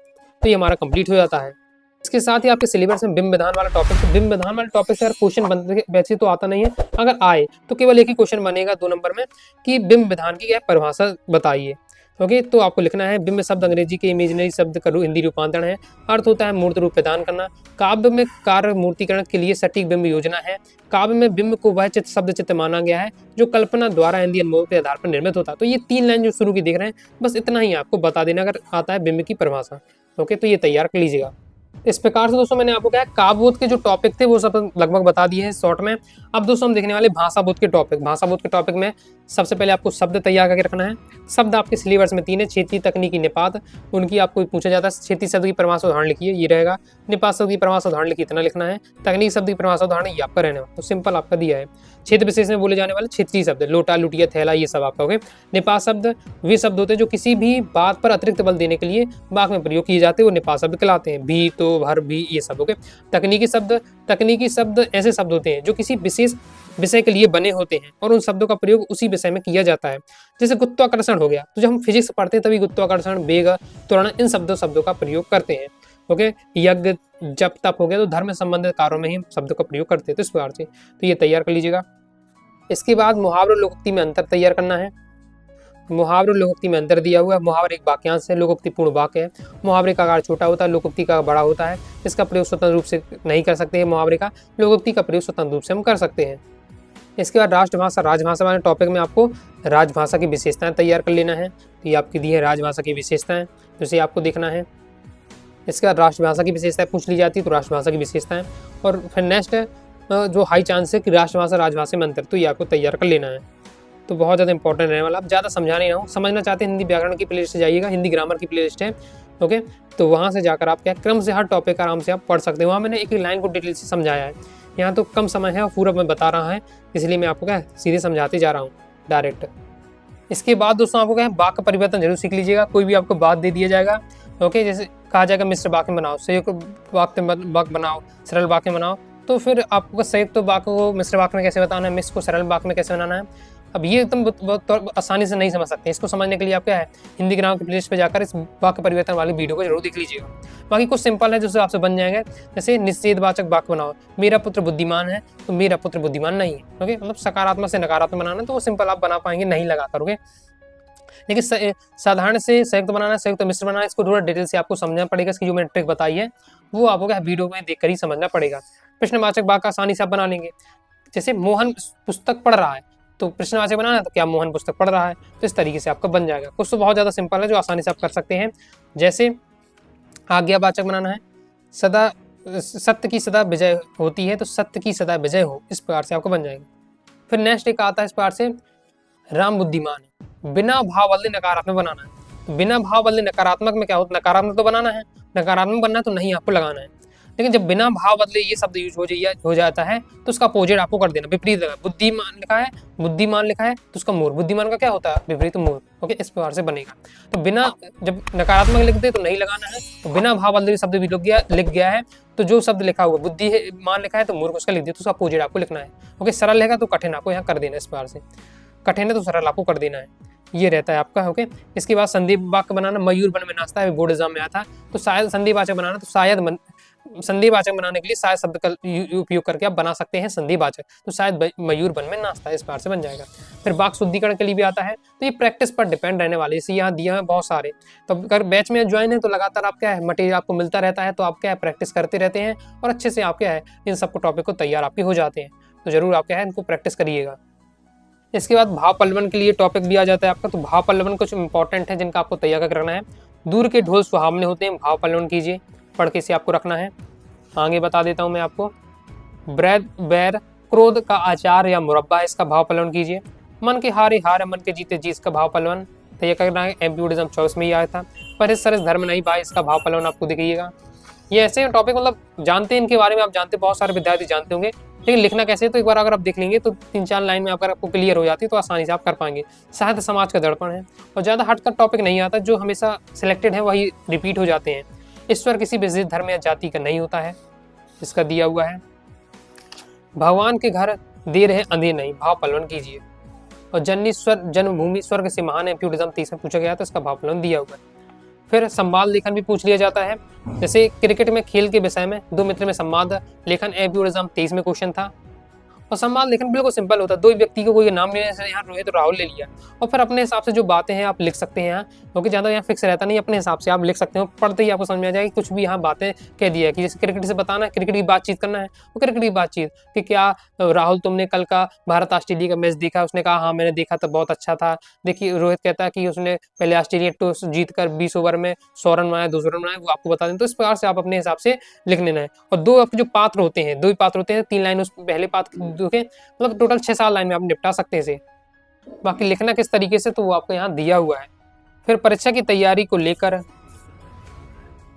तो ये हमारा कंप्लीट हो जाता है। इसके साथ ही आपके सिलेबस में बिंब विधान वाला टॉपिक, तो बिंब विधान वाले टॉपिक से अगर क्वेश्चन बनते वैसे तो आता नहीं है, अगर आए तो केवल एक ही क्वेश्चन बनेगा 2 नंबर में कि बिंब विधान की क्या परिभाषा बताइए। ओके, तो आपको लिखना है बिंब शब्द अंग्रेजी के इमेजिनरी शब्द का हिंदी रूपांतरण है। अर्थ होता है मूर्त रूप प्रदान करना। काव्य में कार्य मूर्तिकरण के लिए सटीक बिंब योजना है। काव्य में बिंब को वह चित्त शब्द चित्त माना गया है जो कल्पना द्वारा हिंदी अनुभव के आधार पर निर्मित होता है। तो ये 3 लाइन जो शुरू की देख रहे हैं, बस इतना ही आपको बता देना अगर आता है बिंब की परिभाषा। ओके, तो ये तैयार कर लीजिएगा। इस प्रकार से दोस्तों मैंने आपको क्या है काव्य बोध के जो टॉपिक थे वो सब लगभग बता दिए हैं शॉर्ट में। अब दोस्तों हम देखने वाले भाषा बोध के टॉपिक। भाषा बोध के टॉपिक में सबसे पहले आपको शब्द तैयार करके रखना है। शब्द आपके सिलेबस में 3 है, क्षेत्रीय, तकनीकी, निपात। उनकी आपको पूछा जाता है। क्षेत्रीय शब्द की परिभाषा उदाहरण लिखिए, ये रहेगा। निपात शब्द की परिभाषा उदाहरण लिखिए, इतना लिखना है। तकनीकी शब्द की परिभाषा उदाहरण ये आपका रहने वाला, तो सिंपल आपका दिया है। क्षेत्र विशेष में बोले जाने वाले क्षेत्रीय शब्द, लोटा, लुटिया, थैला, ये सब आपका हो गए। निपात शब्द वे शब्द होते हैं जो किसी भी बात पर अतिरिक्त बल देने के लिए वाक्य में प्रयोग किए जाते हैं, वो निपात शब्द कहलाते हैं। भी, तो, भर, भी, ये सब हो गए। तकनीकी शब्द ऐसे शब्द होते हैं जो किसी विशेष विषय के लिए बने होते हैं और उन शब्दों का प्रयोग उसी विषय में किया जाता है। जैसे गुरुत्वाकर्षण हो गया, तो जब हम फिजिक्स पढ़ते हैं तभी गुरुत्वाकर्षण, वेग, त्वरण, इन शब्दों का प्रयोग करते हैं। ओके, यज्ञ, जप, तप हो गया, तो धर्म से संबंधित कार्यों में ही शब्दों का प्रयोग करते हैं। तो इस प्रकार से तो ये तैयार कर लीजिएगा। इसके बाद मुहावरे और लोकोक्ति में अंतर तैयार करना है। मुहावरे और लोकोक्ति में अंतर दिया हुआ है। मुहावरे एक वाक्यांश है, लोकोक्ति पूर्ण वाक्य है। मुहावरे का आकार छोटा होता है, लोकोक्ति का बड़ा होता है। इसका प्रयोग स्वतंत्र रूप से नहीं कर सकते हैं मुहावरे का, लोकोक्ति का प्रयोग स्वतंत्र रूप से हम कर सकते हैं। इसके बाद राष्ट्रभाषा, राजभाषा वाले टॉपिक में आपको राजभाषा की विशेषताएं तैयार कर लेना है। तो ये आपकी दी है राजभाषा की विशेषताएं, जिसे आपको देखना है। इसके बाद राष्ट्रभाषा की विशेषताएं पूछ ली जाती है, तो राष्ट्रभाषा की विशेषताएं। और फिर नेक्स्ट जो हाई चांस है कि राष्ट्रभाषा राजभाषा में अंतर, तो ये आपको तैयार कर लेना है। तो बहुत ज़्यादा इंपॉर्टेंट रहने वाला। आप ज़्यादा समझा नहीं रहा हूँ, समझना चाहते हैं हिंदी व्याकरण की प्लेलिस्ट से जाइएगा, हिंदी ग्रामर की प्लेलिस्ट है। ओके, तो वहाँ से जाकर आप क्या क्रम से हर टॉपिक आराम से आप पढ़ सकते हैं। वहाँ मैंने एक लाइन को डिटेल से समझाया है। यहाँ तो कम समय है और पूरा मैं बता रहा है, इसलिए मैं आपको क्या सीधे समझाते जा रहा हूँ डायरेक्ट। इसके बाद दोस्तों आपको क्या है वाक्य परिवर्तन जरूर सीख लीजिएगा। कोई भी आपको बात दे दिया जाएगा, ओके, जैसे कहा जाएगा मिश्र वाक्य बनाओ, संयुक्त वाक्य बनाओ, सरल वाक्य बनाओ, तो फिर आपको संयुक्त वाक्य को मिश्र वाक्य में कैसे बताना है, मिश्र को सरल वाक्य में कैसे बनाना है, अब ये तुम बहुत आसानी से नहीं समझ सकते। इसको समझने के लिए आप क्या है हिंदी ग्रामर की प्लेलिस्ट पे जाकर इस वाक्य परिवर्तन वाली वीडियो को जरूर देख लीजिएगा। बाकी कुछ सिंपल है जो आपसे बन जाएंगे, जैसे निषेधवाचक वाक्य बनाओ, मेरा पुत्र बुद्धिमान है, तो मेरा पुत्र बुद्धिमान नहीं है। ओके, मतलब सकारात्मक से नकारात्मक बनाना, तो वो सिंपल आप बना पाएंगे नहीं लगा करोगे। लेकिन साधारण से संयुक्त बनाना, संयुक्त मिश्र बनाना, इसको थोड़ा डिटेल से आपको समझना पड़ेगा। इसकी जो मैंने ट्रिक बताई है वो आपको क्या वीडियो में देखकर ही समझना पड़ेगा। प्रश्नवाचक वाक्य आसानी से आप बना लेंगे। जैसे मोहन पुस्तक पढ़ रहा है, तो प्रश्नवाचक बनाना है तो क्या मोहन पुस्तक पढ़ रहा है, तो इस तरीके से आपका बन जाएगा। कुछ तो बहुत ज़्यादा सिंपल है जो आसानी से आप कर सकते हैं। जैसे आज्ञावाचक बनाना है, सदा सत्य की सदा विजय होती है, तो सत्य की सदा विजय हो, इस प्रकार से आपको बन जाएगा। फिर नेक्स्ट एक आता है इस प्रकार से राम बुद्धिमान है, बिना भाव बदले नकारात्मक बनाना है। तो बिना भाव बदले नकारात्मक में क्या होता है, नकारात्मक तो बनाना है, नकारात्मक बनना है तो नहीं आपको लगाना है। लेकिन जब बिना भाव बदले ये शब्द यूज हो जाता है तो उसका अपोजिट आपको कर देना, विपरीत लगा। बुद्धिमान लिखा है तो उसका मूर, बुद्धिमान का क्या होता है विपरीत मूर। ओके, इस प्रकार से बनेगा। तो बिना जब नकारात्मक लिखते तो नहीं लगाना है, तो बिना भाव बदले शब्द भी लिख गया है, तो जो शब्द लिखा हुआ बुद्धिमान लिखा है तो मूर्ख उसका लिख दिया, तो उसका अपोजिट आपको लिखना है। ओके, सरल रहेगा तो कठिन आपको यहाँ कर देना, इस प्रकार से कठिन है तो सरल आपको कर देना है, ये रहता है आपका। ओके, इसके बाद संधि वाक्य बनाना, मयूर वन में नाचता है, बोर्ड एग्जाम में आया था। तो शायद संधिवाचक बनाना, तो शायद संधिवाचक बनाने के लिए शायद शब्द का उपयोग करके आप बना सकते हैं संधिवाचक, तो शायद मयूर वन में नाचता है, इस प्रकार से बन जाएगा। फिर वाक्य शुद्धिकरण के लिए भी आता है, तो ये प्रैक्टिस पर डिपेंड रहने वाले, इसे यहाँ दिया है बहुत सारे। तो अगर बैच में ज्वाइन है तो लगातार आप क्या है मटेरियल आपको मिलता रहता है, तो आप क्या है प्रैक्टिस करते रहते हैं और अच्छे से आप क्या है इन सबको टॉपिक को तैयार आपके हो जाते हैं। तो जरूर आप क्या है इनको प्रैक्टिस करिएगा। इसके बाद भाव पल्लवन के लिए टॉपिक भी आ जाता है आपका, तो भाव पल्लवन कुछ इंपॉर्टेंट है जिनका आपको तैयार करना है। दूर के ढोल सुहावने होते हैं, भाव पल्लवन कीजिए, पढ़ के से आपको रखना है। आगे बता देता हूँ मैं आपको, बैर क्रोध का आचार या मुरब्बा, इसका भाव पल्लवन कीजिए। मन के हारे हार, मन के जीते जीत, इसका भाव पल्लवन तैयार करना है। एम्प्यूडिज्म 24 में ही आया था। परिस सरस धर्म नहीं भाई, इसका भाव पल्लवन आपको दिखाइएगा। ये ऐसे टॉपिक मतलब जानते हैं इनके बारे में, आप जानते बहुत सारे विद्यार्थी जानते होंगे, लेकिन लिखना कैसे, तो एक बार अगर आप देख लेंगे तो 3-4 लाइन में अगर आपको क्लियर हो जाती है तो आसानी से आप कर पाएंगे। साहित्य समाज का दर्पण है, और ज़्यादा हटकर टॉपिक नहीं आता, जो हमेशा सिलेक्टेड है वही रिपीट हो जाते हैं। ईश्वर किसी विशेष धर्म या जाति का नहीं होता है, इसका दिया हुआ है। भगवान के घर देर है अंधेर नहीं, भाव पल्लवन कीजिए। और जन्मभूमि स्वर्ग से महान, एम्प्यूडिज्म 30 में पूछा गया, तो इसका भाव पल्लवन दिया हुआ है। फिर संवाद लेखन भी पूछ लिया जाता है, जैसे क्रिकेट में खेल के विषय में 2 मित्र में संवाद लेखन, एम्प्यूडिज्म 23 में क्वेश्चन था। और संवाद लेखन बिल्कुल सिंपल होता है, दो व्यक्ति को कोई नाम लेने से यहाँ रोहित और राहुल ले लिया और फिर अपने हिसाब से जो बातें हैं आप लिख सकते हैं यहाँ, क्योंकि ज़्यादा यहाँ फिक्स रहता नहीं, अपने हिसाब से आप लिख सकते हो, पढ़ते ही आपको समझ में आ जाएगी कुछ भी यहाँ बातें कह दिया है कि जैसे क्रिकेट से बताना है, क्रिकेट की बातचीत करना है, वो क्रिकेट की बातचीत कि क्या राहुल तुमने कल का भारत ऑस्ट्रेलिया का मैच देखा, उसने कहा हाँ मैंने देखा था बहुत अच्छा था। देखिए रोहित कहता है कि उसने पहले ऑस्ट्रेलिया टॉस जीत कर 20 ओवर में 100 रन बनाए, 200 रन बनाए, वो आपको बता दें। तो इस प्रकार से आप अपने हिसाब से लिख लेना है। और दो आपके जो पात्र होते हैं, दो ही पात्र होते हैं, 3 लाइन उस पहले पात्र के मतलब टोटल 6-7 लाइन में आप निपटा सकते हैं इसे। बाकी लिखना किस तरीके से तो वो आपको यहाँ दिया हुआ है। फिर परीक्षा की तैयारी को लेकर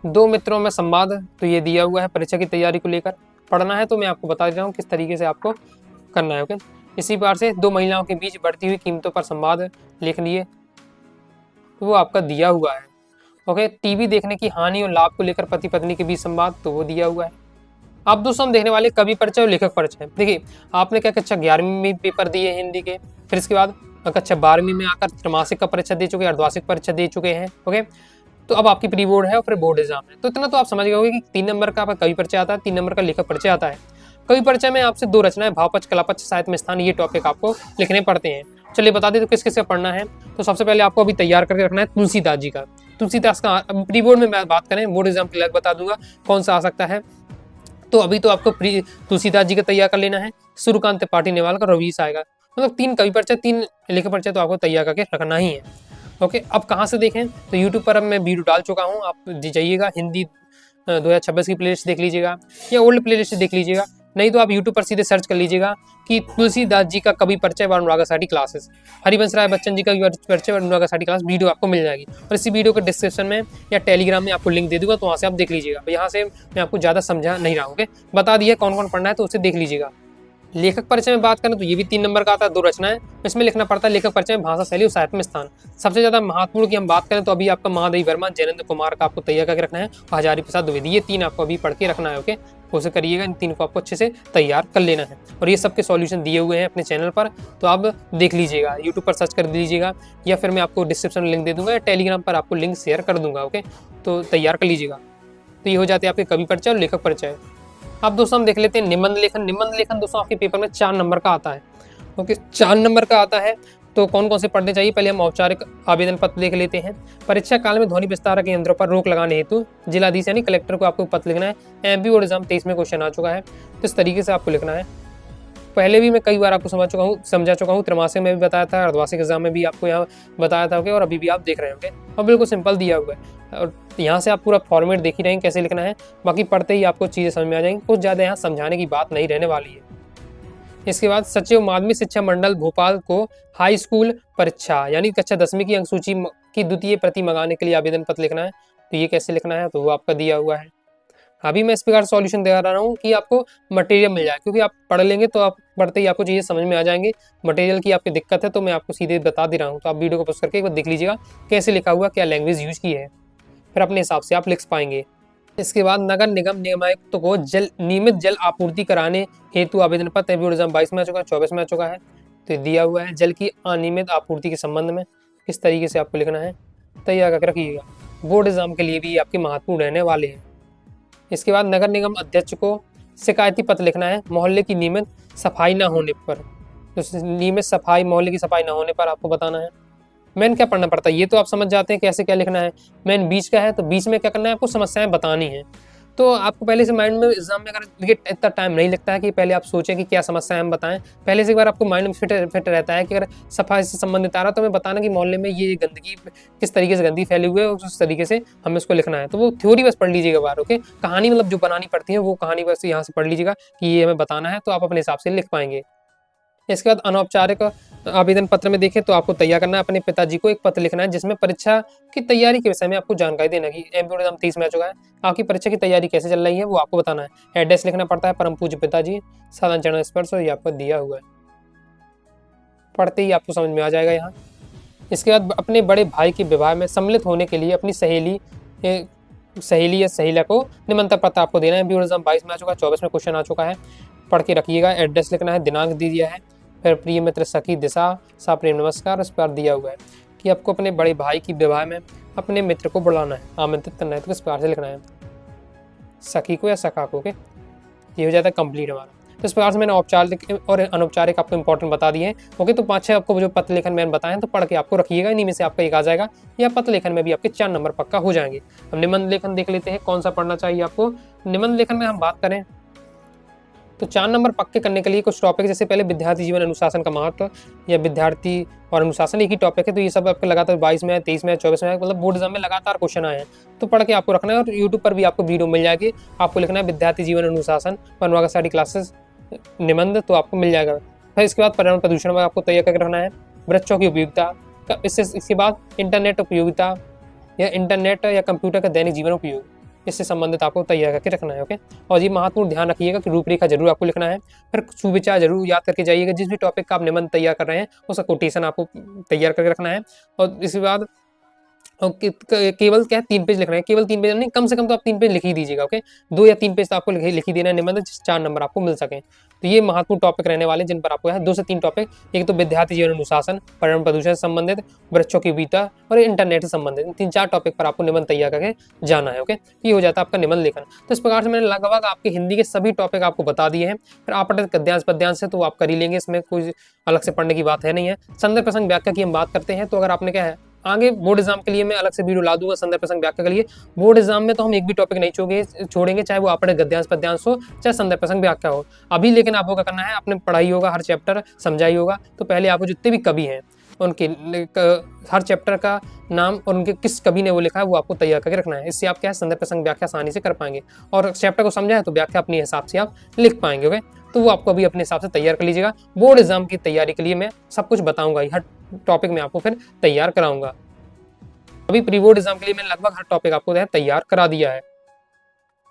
दो मित्रों में संवाद, तो ये दिया हुआ है परीक्षा की तैयारी को लेकर पढ़ना है, तो मैं आपको बता दे रहा हूँ किस तरीके से आपको करना है। ओके, इसी प्रकार से दो महिलाओं के बीच बढ़ती हुई कीमतों पर संवाद लिख लिए, तो वो आपका दिया हुआ है। ओके, टीवी देखने की हानि और लाभ को लेकर पति पत्नी के बीच संवाद, तो वो दिया हुआ है। अब दोस्तों हम देखने वाले कवि परिचय और लेखक परिचय। देखिए आपने क्या कक्षा 11वीं में पेपर दिए हिंदी के, फिर इसके बाद कक्षा 12वीं में आकर त्रैमासिक का परीक्षा दे चुके हैं, अर्धवार्षिक परीक्षा दे चुके हैं। ओके, तो अब आपकी प्री बोर्ड है और फिर बोर्ड एग्जाम है। तो इतना तो आप समझ गए होंगे कि 3 नंबर का आपका कवि परिचय आता है, 3 नंबर का लेखक परिचय आता है। कवि परिचय में आपसे 2 रचनाएं, भावपक्ष, कलापक्ष, साहित्य में स्थान, ये टॉपिक आपको लिखने पड़ते हैं। चलिए बता दें तो किस किस का पढ़ना है। तो सबसे पहले आपको अभी तैयार करके रखना है तुलसीदास जी का। तुलसीदास का प्री बोर्ड में मैं बात करें, बोर्ड एग्जाम के लिए बता दूंगा कौन सा आ सकता है। तो अभी तो आपको तुलसीदास जी का तैयार कर लेना है, सूर्यकांत त्रिपाठी नेवाल का रवीश आएगा। मतलब 3 कवि परिचय, 3 लेखक परिचय तो आपको तैयार करके रखना ही है। ओके, अब कहाँ से देखें, तो यूट्यूब पर अब मैं वीडियो डाल चुका हूँ, आप जाइएगा हिंदी 2026 की प्लेलिस्ट देख लीजिएगा या ओल्ड प्लेलिस्ट देख लीजिएगा, नहीं तो आप यूट्यूब पर सीधे सर्च कर लीजिएगा कि तुलसीदास जी का कवि परिचय व अनुराग साटी क्लासेस, हरिवंश राय बच्चन जी का परिचय व अनुराग साटी क्लास, वीडियो आपको मिल जाएगी। और इसी वीडियो के डिस्क्रिप्शन में या टेलीग्राम में आपको लिंक दे दूंगा, तो वहाँ से आप देख लीजिएगा। यहाँ से मैं आपको ज़्यादा समझा नहीं रहा हूँ, बता दिया कौन कौन पढ़ना है, तो उसे देख लीजिएगा। लेखक परिचय में बात करें तो ये भी 3 नंबर का आता है, 2 रचनाएं, इसमें लिखना पड़ता है लेखक परिचय में भाषा शैली और साहित्य में स्थान। सबसे ज्यादा महत्वपूर्ण की हम बात करें तो अभी आपका महादेवी वर्मा, जयेंद्र कुमार का आपको तैयार करके रखना है, और हजारी प्रसाद द्विवेदी, ये 3 आपको अभी पढ़ के रखना है। ओके, उसे करिएगा, इन 3 को आपको अच्छे से तैयार कर लेना है। और ये सबके सॉल्यूशन दिए हुए हैं अपने चैनल पर, तो आप देख लीजिएगा, यूट्यूब पर सर्च कर लीजिएगा या फिर मैं आपको डिस्क्रिप्शन में लिंक दे दूंगा या टेलीग्राम पर आपको लिंक शेयर कर दूंगा। ओके, तो तैयार कर लीजिएगा। तो ये हो जाते हैं आपके कवि परिचय और लेखक परिचय। अब दोस्तों हम देख लेते हैं निबंध लेखन। निबंध लेखन दोस्तों आपके पेपर में 4 नंबर का आता है। ओके, 4 नंबर का आता है, तो कौन कौन से पढ़ने चाहिए, पहले हम औपचारिक आवेदन पत्र देख लेते हैं। परीक्षा काल में ध्वनि विस्तारक यंत्रों पर रोक लगाने हेतु जिलाधीश यानी कलेक्टर को आपको पत्र लिखना है। एमपी बोर्ड एग्जाम 23 में क्वेश्चन आ चुका है, तो इस तरीके से आपको लिखना है। पहले भी मैं कई बार आपको समझा चुका हूँ, त्रैमासिक में भी बताया था, अर्धवार्षिक एग्जाम में भी आपको यहाँ बताया था। ओके, और अभी भी आप देख रहे होंगे, और बिल्कुल सिंपल दिया हुआ है। और यहाँ से आप पूरा फॉर्मेट देख ही रहे हैं कैसे लिखना है, बाकी पढ़ते ही आपको चीज़ें समझ में आ जाएंगी, कुछ ज़्यादा यहाँ समझाने की बात नहीं रहने वाली है। इसके बाद सचिव माध्यमिक शिक्षा मंडल भोपाल को हाई स्कूल परीक्षा यानी कक्षा 10वीं की अंक सूची की द्वितीय प्रति मंगाने के लिए आवेदन पत्र लिखना है। तो ये कैसे लिखना है, तो वो आपका दिया हुआ है। अभी मैं इस प्रकार सॉल्यूशन दे रहा हूँ कि आपको मटेरियल मिल जाए, क्योंकि आप पढ़ लेंगे तो आप पढ़ते ही आपको चीज़ें समझ में आ जाएंगी। मटेरियल की आपकी दिक्कत है तो मैं आपको सीधे बता दे रहा हूँ, तो आप वीडियो को पॉज करके एक बार देख लीजिएगा कैसे लिखा हुआ, क्या लैंग्वेज यूज की है, फिर अपने हिसाब से आप लिख पाएंगे। इसके बाद नगर निगम निगमायुक्त को नियमित जल आपूर्ति कराने हेतु आवेदन पत्र 22 में आ चुका है, 24 में आ चुका है, तो दिया हुआ है। जल की अनियमित आपूर्ति के संबंध में किस तरीके से आपको लिखना है, तैयार करके रखिएगा, बोर्ड एग्जाम के लिए भी आपके महत्वपूर्ण रहने वाले हैं। इसके बाद नगर निगम अध्यक्ष को शिकायती पत्र लिखना है मोहल्ले की नियमित सफाई न होने पर। तो नियमित सफाई, मोहल्ले की सफाई न होने पर आपको बताना है। मेन क्या पढ़ना पड़ता है ये तो आप समझ जाते हैं कैसे क्या लिखना है। मेन बीच का है, तो बीच में क्या करना है, आपको समस्याएं बतानी है। तो आपको पहले से माइंड में एग्जाम में, अगर देखिए इतना टाइम नहीं लगता है कि पहले आप सोचें कि क्या समस्याएं हम बताएं, पहले से एक बार आपको माइंड में फिट रहता है कि अगर सफाई से संबंधित आ रहा तो हमें बताना कि मोहल्ले में ये गंदगी किस तरीके से गंदगी फैली हुई है, उस तरीके से हमें उसको लिखना है। तो वो थ्योरी बस पढ़ लीजिएगा बार। ओके, कहानी मतलब जो बनानी पड़ती है वो कहानी बस यहाँ से पढ़ लीजिएगा कि ये हमें बताना है, तो आप अपने हिसाब से लिख पाएंगे। इसके बाद अनौपचारिक आवेदन पत्र में देखें तो आपको तैयार करना है अपने पिताजी को एक पत्र लिखना है जिसमें परीक्षा की तैयारी के विषय में आपको जानकारी देना कि एमपी बोर्ड एग्जाम 23 में आ चुका है, आपकी परीक्षा की तैयारी कैसे चल रही है वो आपको बताना है। एड्रेस लिखना पड़ता है परम पूज्य पिताजी, साधारण चरण स्पर्श, ये आपको दिया हुआ है, पढ़ते ही आपको समझ में आ जाएगा यहाँ। इसके बाद अपने बड़े भाई के विवाह में सम्मिलित होने के लिए अपनी सहेली या सहेलिया को निमंत्रण पत्र आपको देना है। एमपी बोर्ड एग्जाम 22 में आ चुका है, 24 में क्वेश्चन आ चुका है, पढ़ के रखिएगा। एड्रेस लिखना है, दिनांक दे दिया है, फिर प्रिय मित्र सखी दिशा सा प्रेम नमस्कार, इस पर दिया हुआ है कि आपको अपने बड़े भाई की विवाह में अपने मित्र को बुलाना है, आमंत्रित करना है, तो किस प्रकार से लिखना है, सखी को या सखा को। के ये हो जाता है कंप्लीट हमारा। तो इस प्रकार से मैंने औपचारिक और अनौपचारिक आपको इंपॉर्टेंट बता दिए हैं। ओके, तो 5-6 आपको जो पत्र लेखन मैंने बताए हैं तो पढ़ के आपको रखिएगा, इन्हीं में से आपका एक आ जाएगा, या पत्र लेखन में भी आपके 4 नंबर पक्का हो जाएंगे। अब निबंध लेखन देख लेते हैं कौन सा पढ़ना चाहिए आपको। निबंध लेखन में हम बात करें तो 4 नंबर पक्के करने के लिए कुछ टॉपिक, जैसे पहले विद्यार्थी जीवन अनुशासन का महत्व, या विद्यार्थी और अनुशासन एक ही टॉपिक है, तो ये सब आपके लगातार 22 में, 23 में, 24 में, मतलब बोर्ड एग्जाम में लगातार क्वेश्चन आए हैं, तो पढ़ के आपको रखना है। और यूट्यूब पर भी आपको वीडियो मिल जाएगी, आपको लिखना है विद्यार्थी जीवन अनुशासन 1 अगस्त स्टडी क्लासेस निबंध, तो आपको मिल जाएगा। फिर इसके बाद पर्यावरण प्रदूषण में आपको तैयार करके रखना है, वृक्षों की उपयोगिता, इसके बाद इंटरनेट उपयोगिता, या इंटरनेट या कंप्यूटर का दैनिक जीवन उपयोग, इससे संबंधित आपको तैयार करके रखना है। ओके, और ये महत्वपूर्ण ध्यान रखिएगा कि रूपरेखा जरूर आपको लिखना है। फिर सुविचार जरूर याद करके जाइएगा, जिस भी टॉपिक का आप निबंध तैयार कर रहे हैं उसका कोटेशन आपको तैयार करके रखना है। और इसके बाद केवल क्या है 3 पेज लिखना है, केवल 3 पेज नहीं, कम से कम तो आप 3 पेज लिख ही दीजिएगा। ओके, 2 या 3 पेज तो आपको लिख ही देना है निबंध, 4 नंबर आपको मिल सकें। तो ये महत्वपूर्ण टॉपिक रहने वाले जिन पर आपको है 2 से 3 टॉपिक, एक तो विद्यार्थी जीवन अनुशासन, पर्यावरण प्रदूषण से संबंधित, वृक्षों की उपयोगिता और इंटरनेट से संबंधित, 3-4 टॉपिक पर आपको निबंध तैयार करके जाना है। ओके, ये हो जाता है आपका निबंध लेखन। तो इस प्रकार से मैंने लगभग आपके हिंदी के सभी टॉपिक आपको बता दिए हैं। फिर आप गद्यांश पद्यांश से तो आप कर ही लेंगे, इसमें कोई अलग से पढ़ने की बात है नहीं है। संदर्भ प्रसंग व्याख्या की हम बात करते हैं, तो अगर आपने क्या है आगे बोर्ड एग्जाम के लिए मैं अलग से वीडियो ला दूंगा संदर्भ प्रसंग व्याख्या के लिए। बोर्ड एग्जाम में तो हम एक भी टॉपिक नहीं छोड़ेंगे, चाहे वो आपने गद्यांश पद्यांश हो, चाहे संदर्भ प्रसंग व्याख्या हो। अभी लेकिन आपको क्या करना है, आपने पढ़ाई होगा, हर चैप्टर समझाई होगा, तो पहले आपको जितने भी कवि हैं उनके हर चैप्टर का नाम और उनके किस कवि ने वो लिखा है वो आपको तैयार करके रखना है। इससे आप क्या है संदर्भ प्रसंग व्याख्या आसानी से कर पाएंगे, और चैप्टर को समझा है तो व्याख्या अपने हिसाब से आप लिख पाएंगे। ओके, तो वो आपको अभी अपने हिसाब से तैयार कर लीजिएगा। बोर्ड एग्जाम की तैयारी के लिए मैं सब कुछ बताऊंगा, हर टॉपिक में आपको फिर तैयार कराऊंगा। अभी प्री बोर्ड एग्जाम के लिए मैंने लगभग हर टॉपिक आपको तैयार करा दिया है।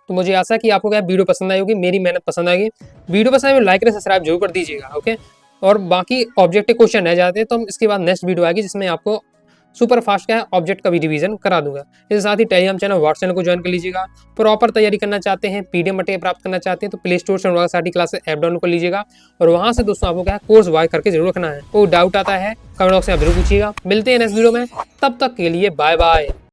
तो मुझे आशा है कि आपको क्या वीडियो पसंद आई होगी, मेरी मेहनत पसंद आएगी। वीडियो पसंद आए लाइक और सब्सक्राइब जरूर कर दीजिएगा। ओके, और बाकी ऑब्जेक्टिव क्वेश्चन रह जाते हैं तो हम इसके बाद नेक्स्ट वीडियो आएगी जिसमें आपको सुपर फास्ट क्या है ऑब्जेक्ट का भी रिवीजन करा दूंगा। इसके साथ ही टेलीग्राम चैनल व्हाट्सएप चैनल को ज्वाइन कर लीजिएगा। प्रॉपर तैयारी करना चाहते हैं, पीडीएफ मटेरियल प्राप्त करना चाहते हैं तो प्ले स्टोर से स्टडी क्लासेस ऐप डाउनलोड कर लीजिएगा, और वहां से दोस्तों आपको क्या है कोर्स बाय करके जरूर रखना है। कोई डाउट आता है कमेंट बॉक्स में आप जरूर पूछिएगा। मिलते हैं नेक्स्ट वीडियो में, तब तक के लिए बाय बाय।